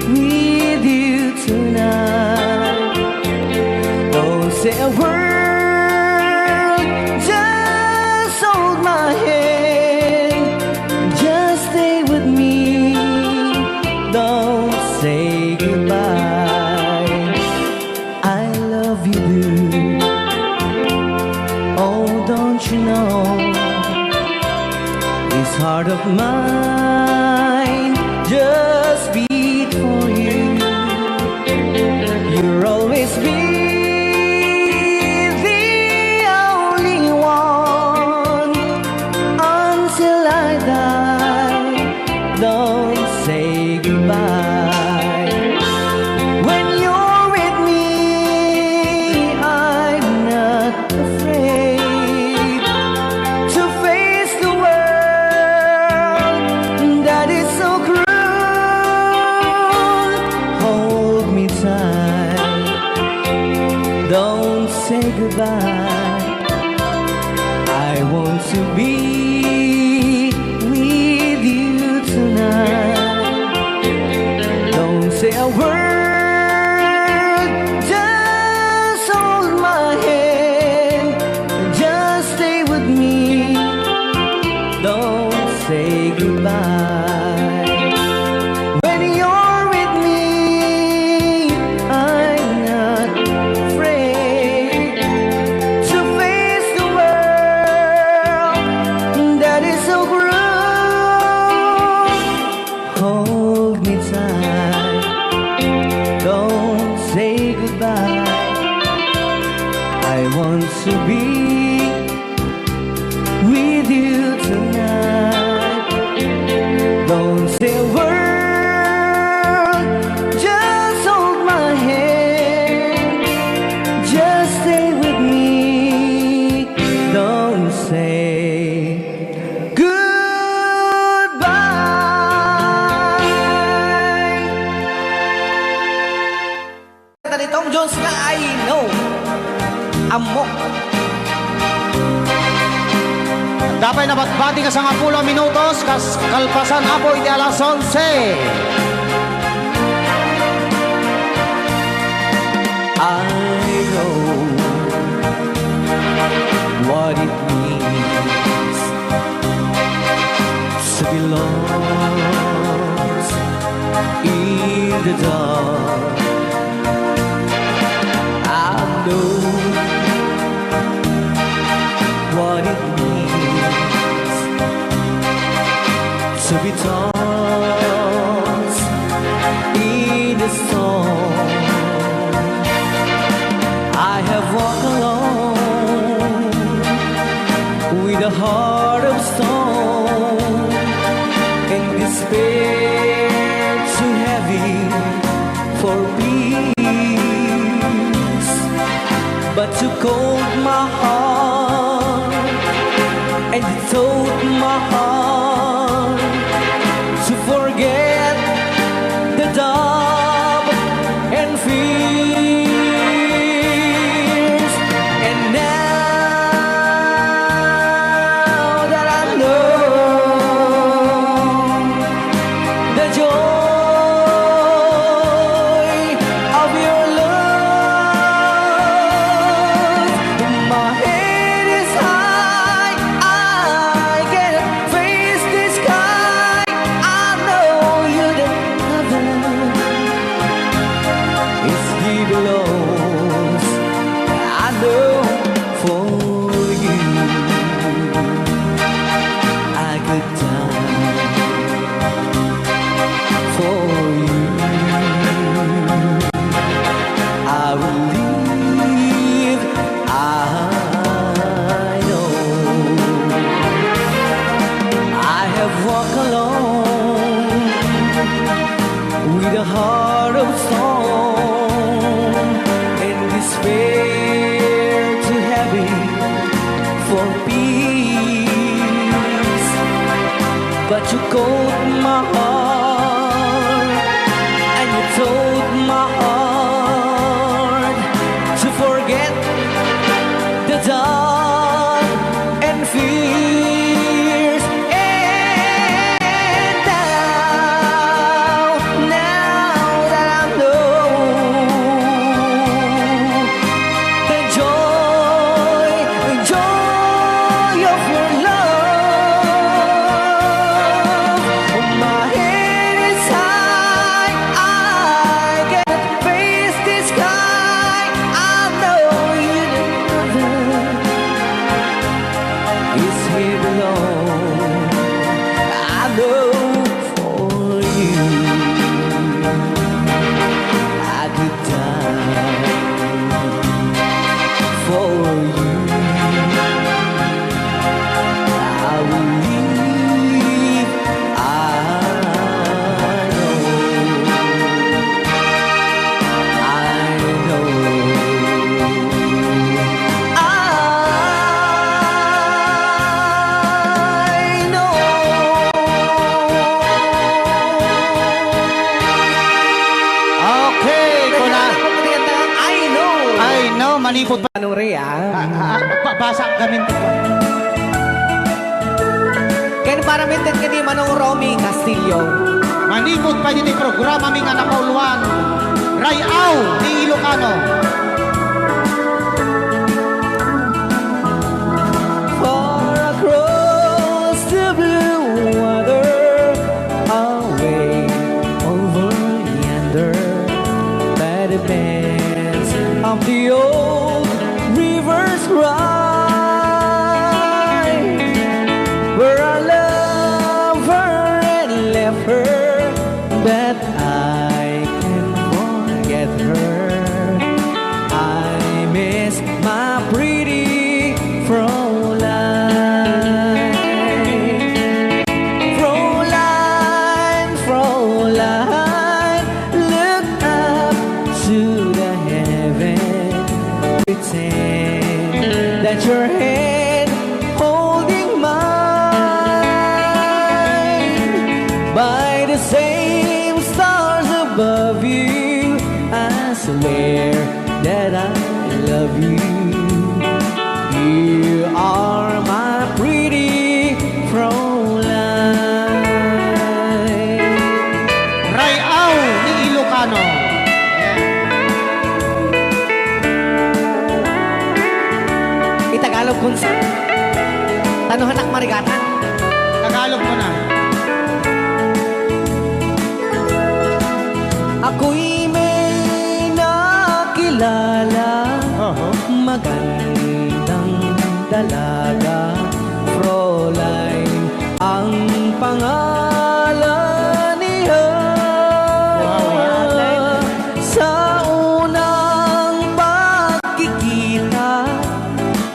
with you tonight. Don't say a word, just hold my hand, just stay with me. Don't say goodbye. I love you, dude. Oh, don't you know, this heart of mine just beat for you. You'll always be the only one until I die. goodbye. I want to be with you tonight. Don't say a word, just hold my hand, just stay with me. Don't say goodbye. When you're with me, I'm not afraid to face the world that is so cruel. Hold me tight, don't say goodbye. I want to be with you tonight. Don't say a word, just hold my hand, just stay with me. Don't say goodbye. Kanta ni Tom Jones nga I know. Amok. Dapat na batbati ka sa 10 minutos, kalpasan apo iti alas 11. I know what it means to be lost in the dark. I know what it means to be tossed in the storm. I have walked alone with a heart of stone and despair too heavy for peace, but you cold my heart and you told my heart to forget the doubt and fears. And now that I know the joy of your love, my head is high, I can face the sky. I know you're the heaven is belongs. I know for you I could die for you. I will live. I know I have walked alone with a heart of stone manipod pa. Anong Rhea? Basa gamin ko. Kaya para mintin ka di Manong Romy Castillo. Manipod pa dito programa ming anak kauluan. Rayaw ni Ilocano. Far across the blue water, away over yonder, by the banks of the old rivers ride, where our lover had left her, that I can forget her. I miss my pretty Fräulein. Fräulein, Fräulein, look up to the heaven, pretend that your hand holding mine. By the same stars above you, I swear that I love you. You are my pretty Fräulein. Rayaw ni Ilocano. Itagalog kung sa tanuhan ak marigatan. Tagalog mo na. Ako'y may nakilala, magandang dalaga, Fräulein ang pangalan niya. Sa unang pagkikita,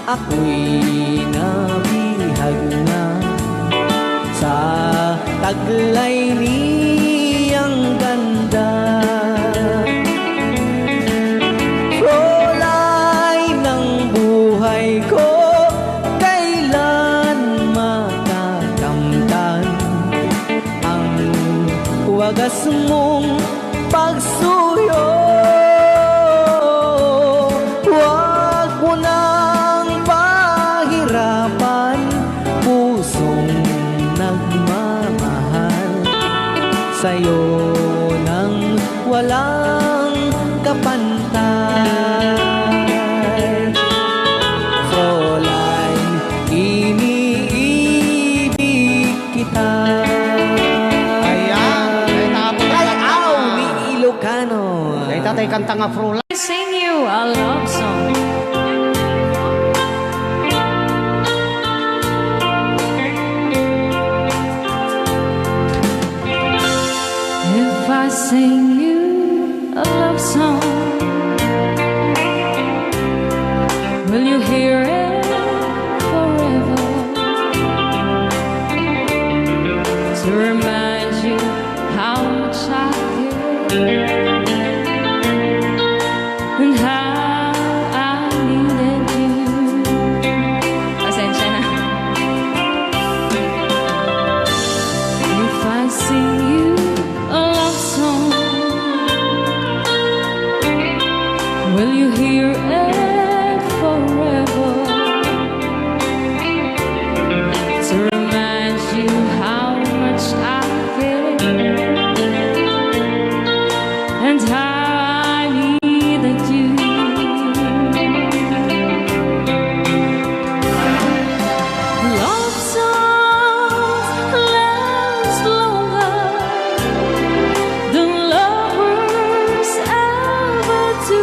ako'y nabihag na sa taglay niyang ganda. Fräulein ng buhay ko, kailan matakamtan ang wagas mong pagsuyo. Huwag mo nang pahirapan pusong nagmamahal sa'yo nang walang kapantay. Fräulein, iniibig kita. Ayan. Rayaw ni Ilocano. Kay tatay kanta nga Fräulein. Sing you a love song. If I sing you a love song, will you hear it forever? To remind you how much I care and how I needed you. Pasensya na. If I sing you a love song, will you hear it forever? To remind you how much I care and how I needed you. Love songs last longer than lovers ever do.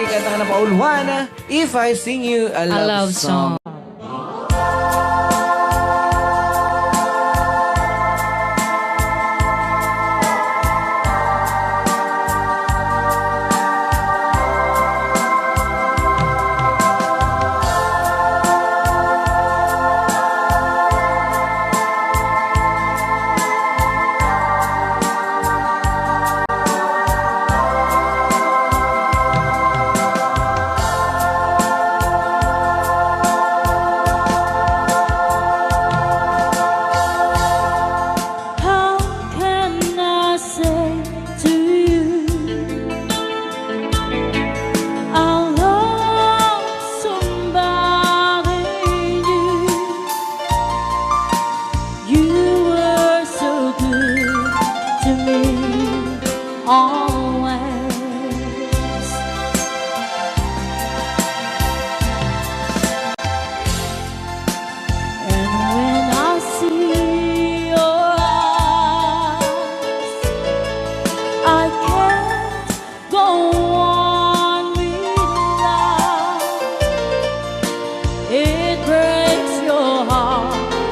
Medley, kanta ka na pauluan. If I Sing You a Love Song. How can I say to you I love somebody new? You were so good to me always. And when I see your eyes, I can't go on without. It breaks your heart,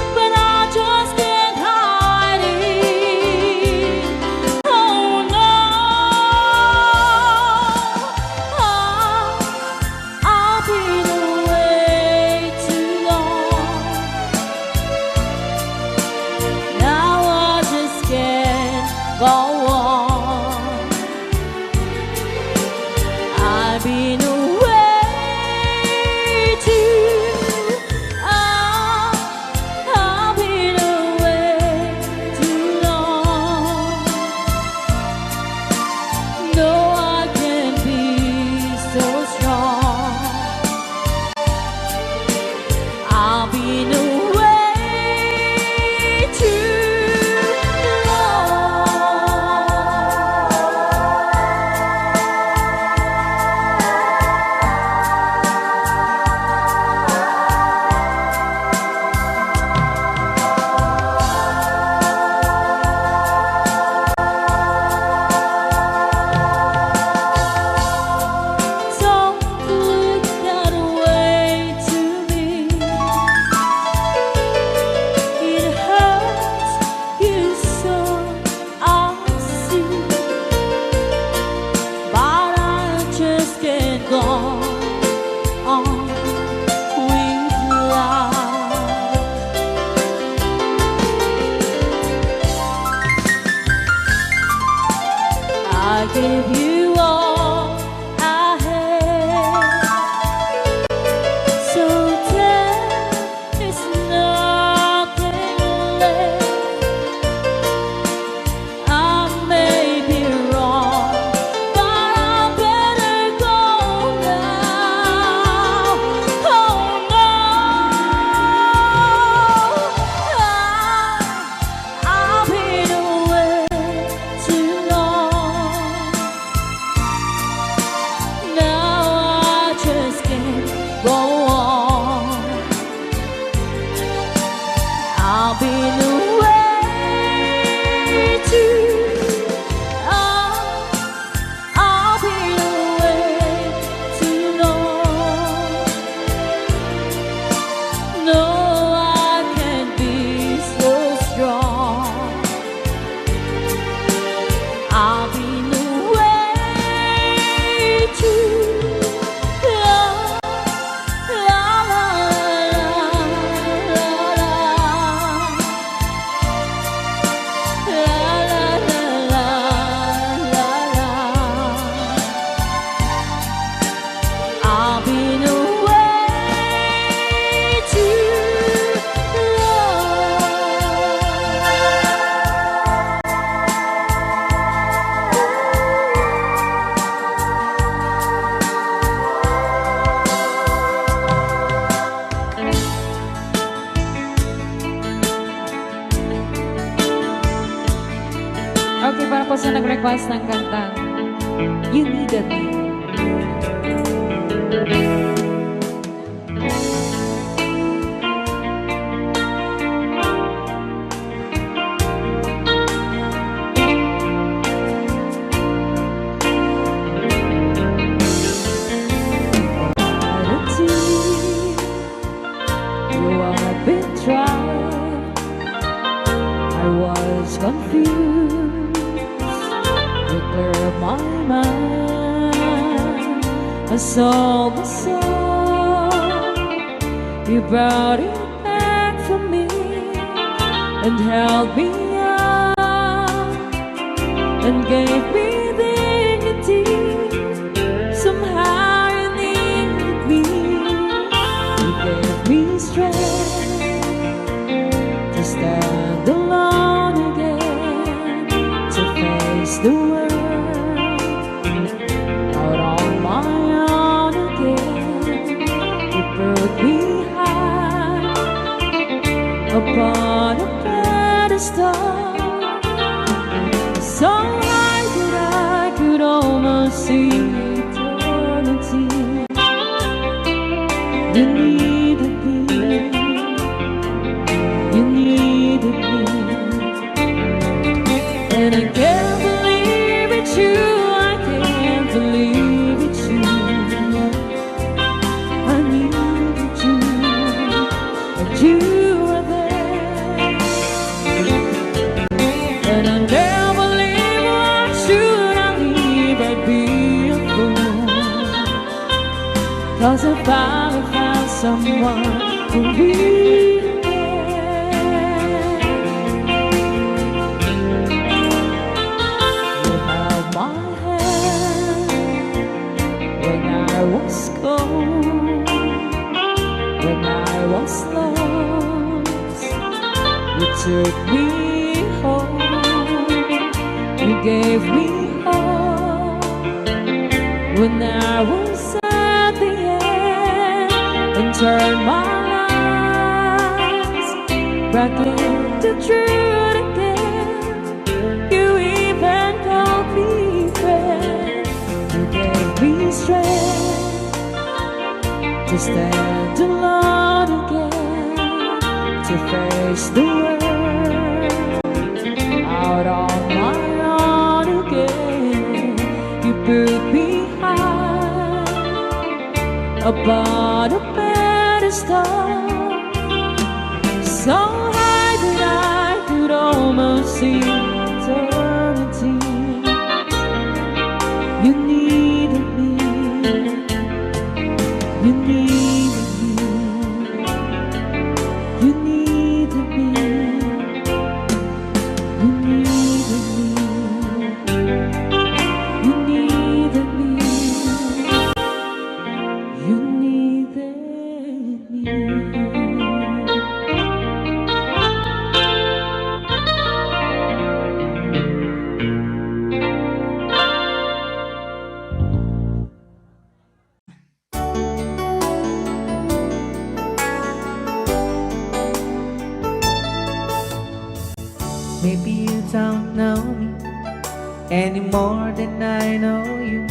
but I just can't hide it. Oh no, I've been away too long. Now I just can't go on. I've been away too. I've been away too long. No, I can't be so strong. I've been away too Don't look that way to me. It hurts you so, I see. But I just can't go on with life. I gave you all I had, so there's nothing left. I may be wrong, but I better go now. Oh no, I've been away too long. Now I just can't go on. I've been away too. I've been away too long. No, I can't be so strong. I've been away too long. La la la la la la la la la. I've been away too Okay, para po sa nag-request ng kanta, You Needed Me. I was confused, you cleared my mind. I saw the sun, you brought it back for me and held me up and gave me dignity. Somehow you needed me, you gave me strength to stand alone again, to face the world out on my own again. You put me high upon a pedestal, so high that I could almost see eternity. You needed me, you needed me, and I can't believe it's you, I can't believe it's you. I needed you, and you were there, and I never leave. Why should I leave? I'd be a fool, 'cause I finally found someone who really cares. You held my hand when I was cold, when I was lost. You took me home, you gave me hope when I was at the end, and turned my lies back into truth again. You even called me friend, you gave me strength to stand alone again, to face the world out on my own again. You put me high upon a pedestal, so high that I could almost see eternity. You needed me, you needed me, you needed me, you needed me, you needed me, you needed me. Maybe you don't know me any more than I know you,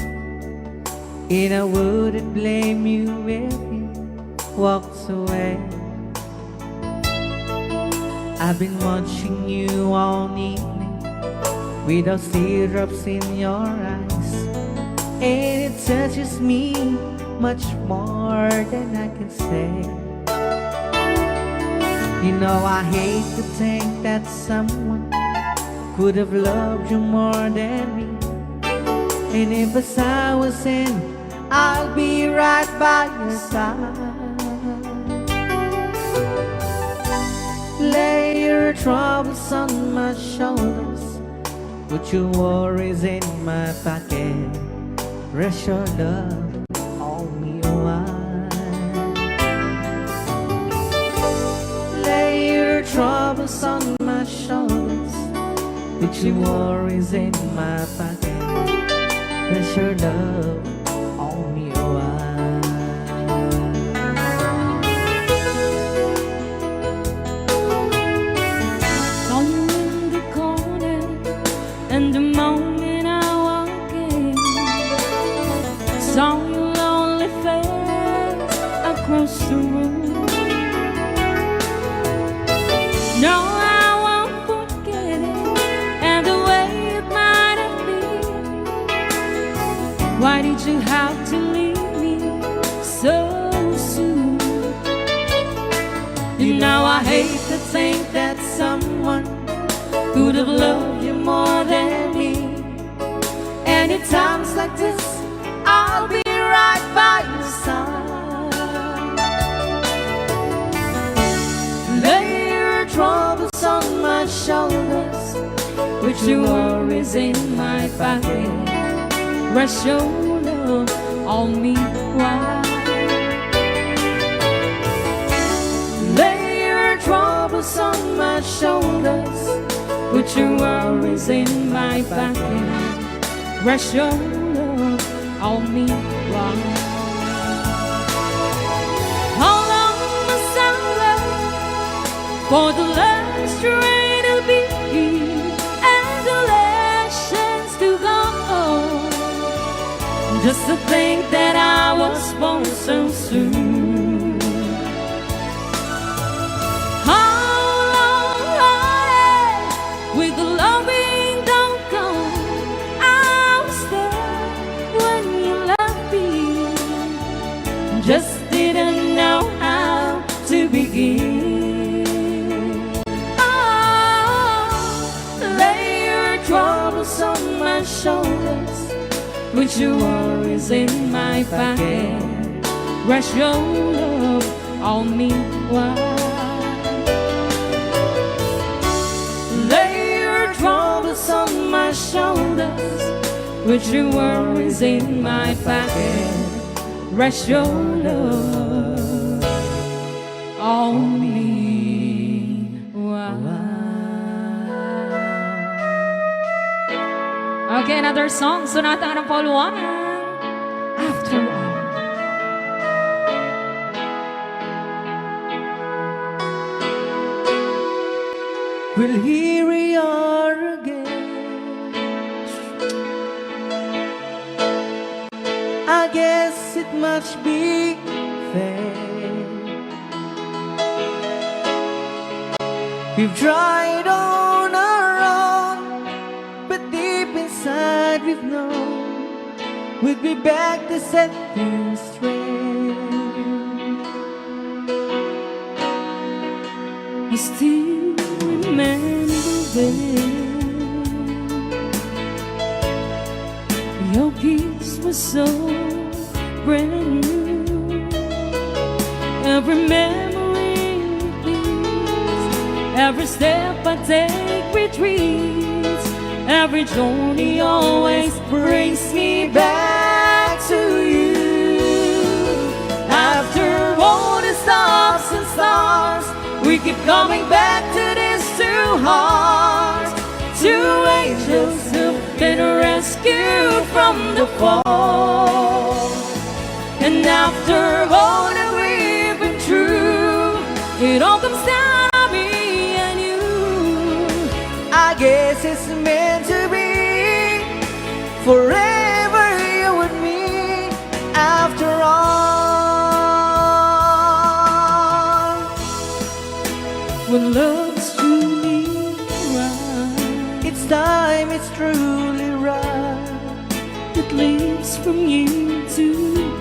and I wouldn't blame you if you walked away. I've been watching you all evening with those teardrops in your eyes, and it touches me much more than I can say. You know I hate to think that someone could have loved you more than me, and if as I was in, I'll be right by your side. Lay your troubles on my shoulders, put your worries in my pocket, rest your love on me a while. Lay your troubles on my shoulders, put your worries in my pocket, rest your love on me a while. Saw you in the corner, and the moment I walked in, saw your lonely face across the room. No, I won't forget it, and the way it might have been. Why did you have to leave me so soon? You know I hate to think that someone like this, I'll be right by your side. Lay your troubles on my shoulders, with your worries in my pocket. Rest your love on me while. Lay your troubles on my shoulders, put your worries in my pocket. Rest your love on me while. How long must I wait for the last train to be and the last chance to go? Just to think that I was born so soon. How long with the loving don't go? I was there when you left me, just didn't know how to begin. Oh, lay your troubles on my shoulders, put your worries in my pocket. Rest your love on me while. Lay your troubles on my shoulders, put your worries in my pocket. Rest your love on me while. Okay, another song. Sonata ng Pauluanan. After all. Well, here we are again. I guess it must be fair. We've tried on our own, but deep inside we've known we'll be back to set things straight. I still remember when your kiss was so brand new. Every memory repeats, every step I take retreats, every journey always brings me back to you. After all the stops and stars, we keep coming back to these two hearts, two angels who've been rescued from the fall. And after all that we've been through, it all comes down to me and you. I guess it's meant to be forever, you and me. After all, when love's truly right, it's time, it's truly right. it leaves from you to you.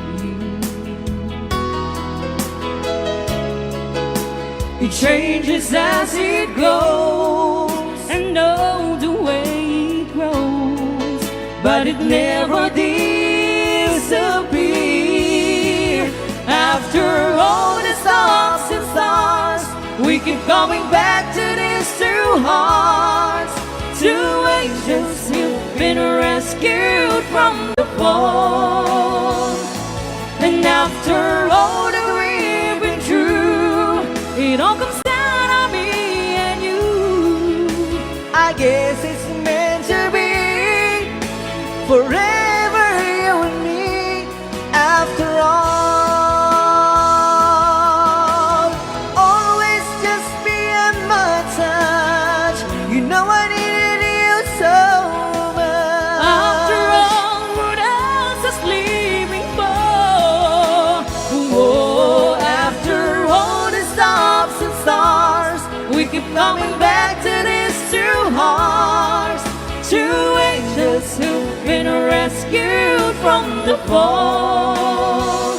It changes as it goes, And know the way it grows, but it never disappears. After all the stops and stars, we keep coming back to these two hearts, two angels who've been rescued from the fall. And after all that we've been through, it all comes down to me and you. I guess it's meant to be forever, you and me. After all, always just be at my touch. You know I needed you so much. After all, what else is leaving for? Oh, after all the stops and stars, we keep coming back to these two hearts, two angels who've been rescued from the fall.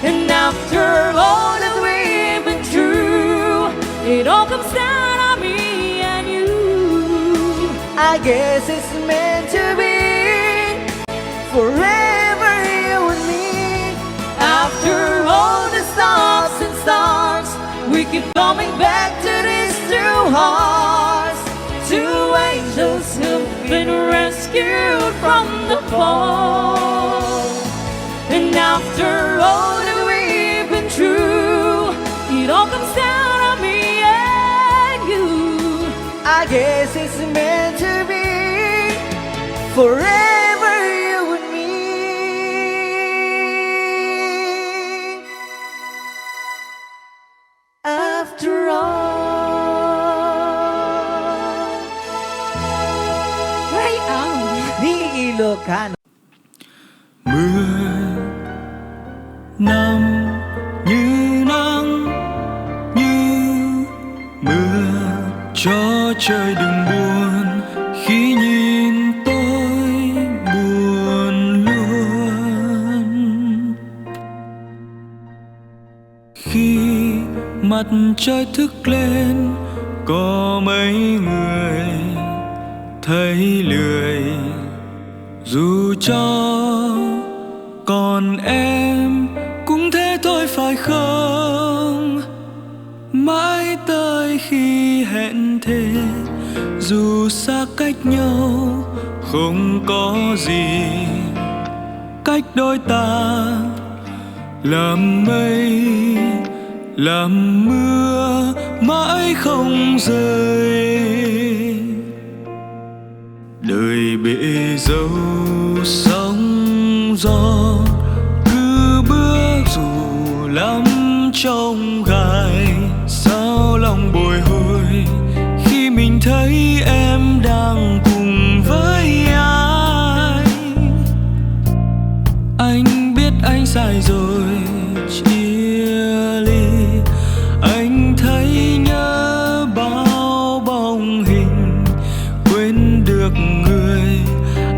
And after all that we've been through, It all comes down to me and you. I guess it's meant to be forever you and me. After all the stops and starts, we keep coming back to these two hearts, two angels who've been rescued from the fall. And after all that we've been through, it all comes down on me and you. I guess it's meant to be forever you and me. After all. Right out. Ni Ilocano. Mưa năm như nắng như mưa, cho trời đừng buồn khi nhìn tôi buồn luôn. Khi mặt trời thức lên, có mấy người thấy lười, dù cho còn em cũng thế thôi phải không? Mãi tới khi hẹn thề, dù xa cách nhau không có gì cách đôi ta, làm mây làm mưa mãi không rơi. Đời bể dâu sóng gió, cứ bước dù lắm trong gai, sao lòng bồi hồi khi mình thấy em đang cùng với ai. Anh biết anh sai rồi chia ly, anh thấy nhớ bao bóng hình, quên được người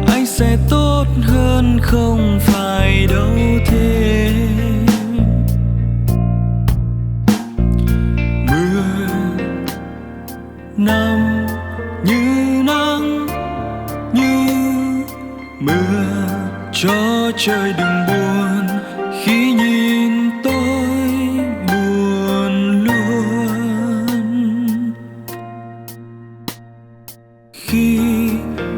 anh sẽ tốt hơn không phải đâu thế. Mưa năm như nắng như mưa, cho trời đừng buồn khi nhìn tôi buồn luôn. Khi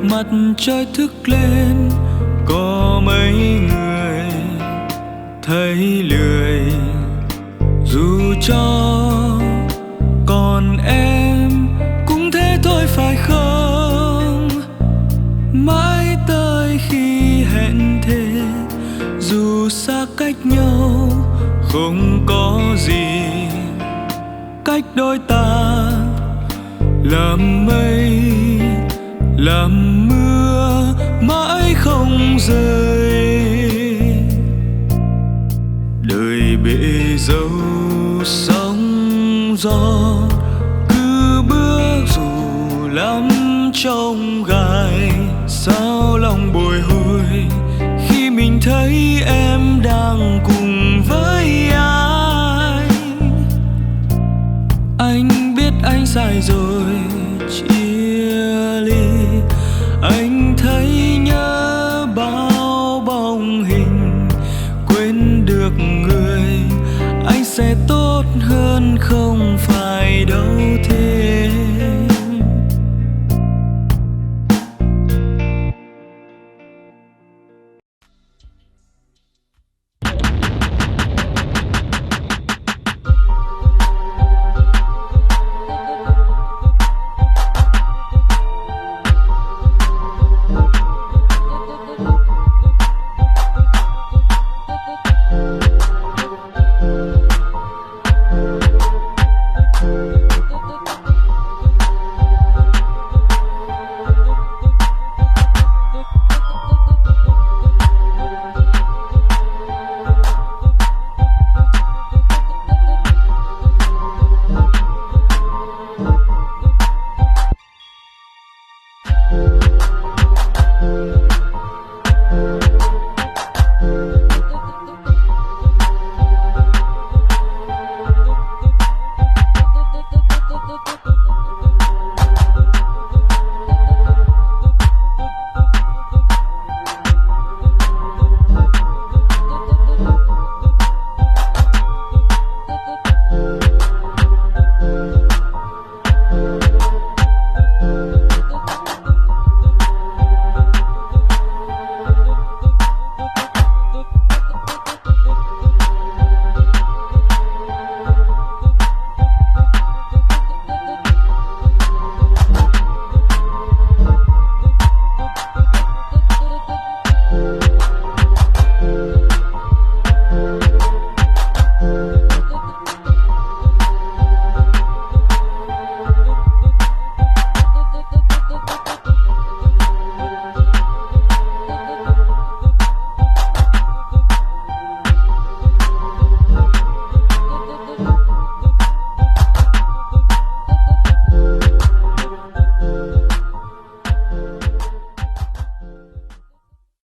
mặt trời thức lên, có mấy người thấy lười, dù cho còn em cũng thế thôi phải không? Mãi tới khi hẹn thề, dù xa cách nhau không có gì cách đôi ta, làm mây làm mưa mãi không rơi. Đời bể dâu sóng gió, cứ bước dù lắm trong gai, sao lòng bồi hồi khi mình thấy em đang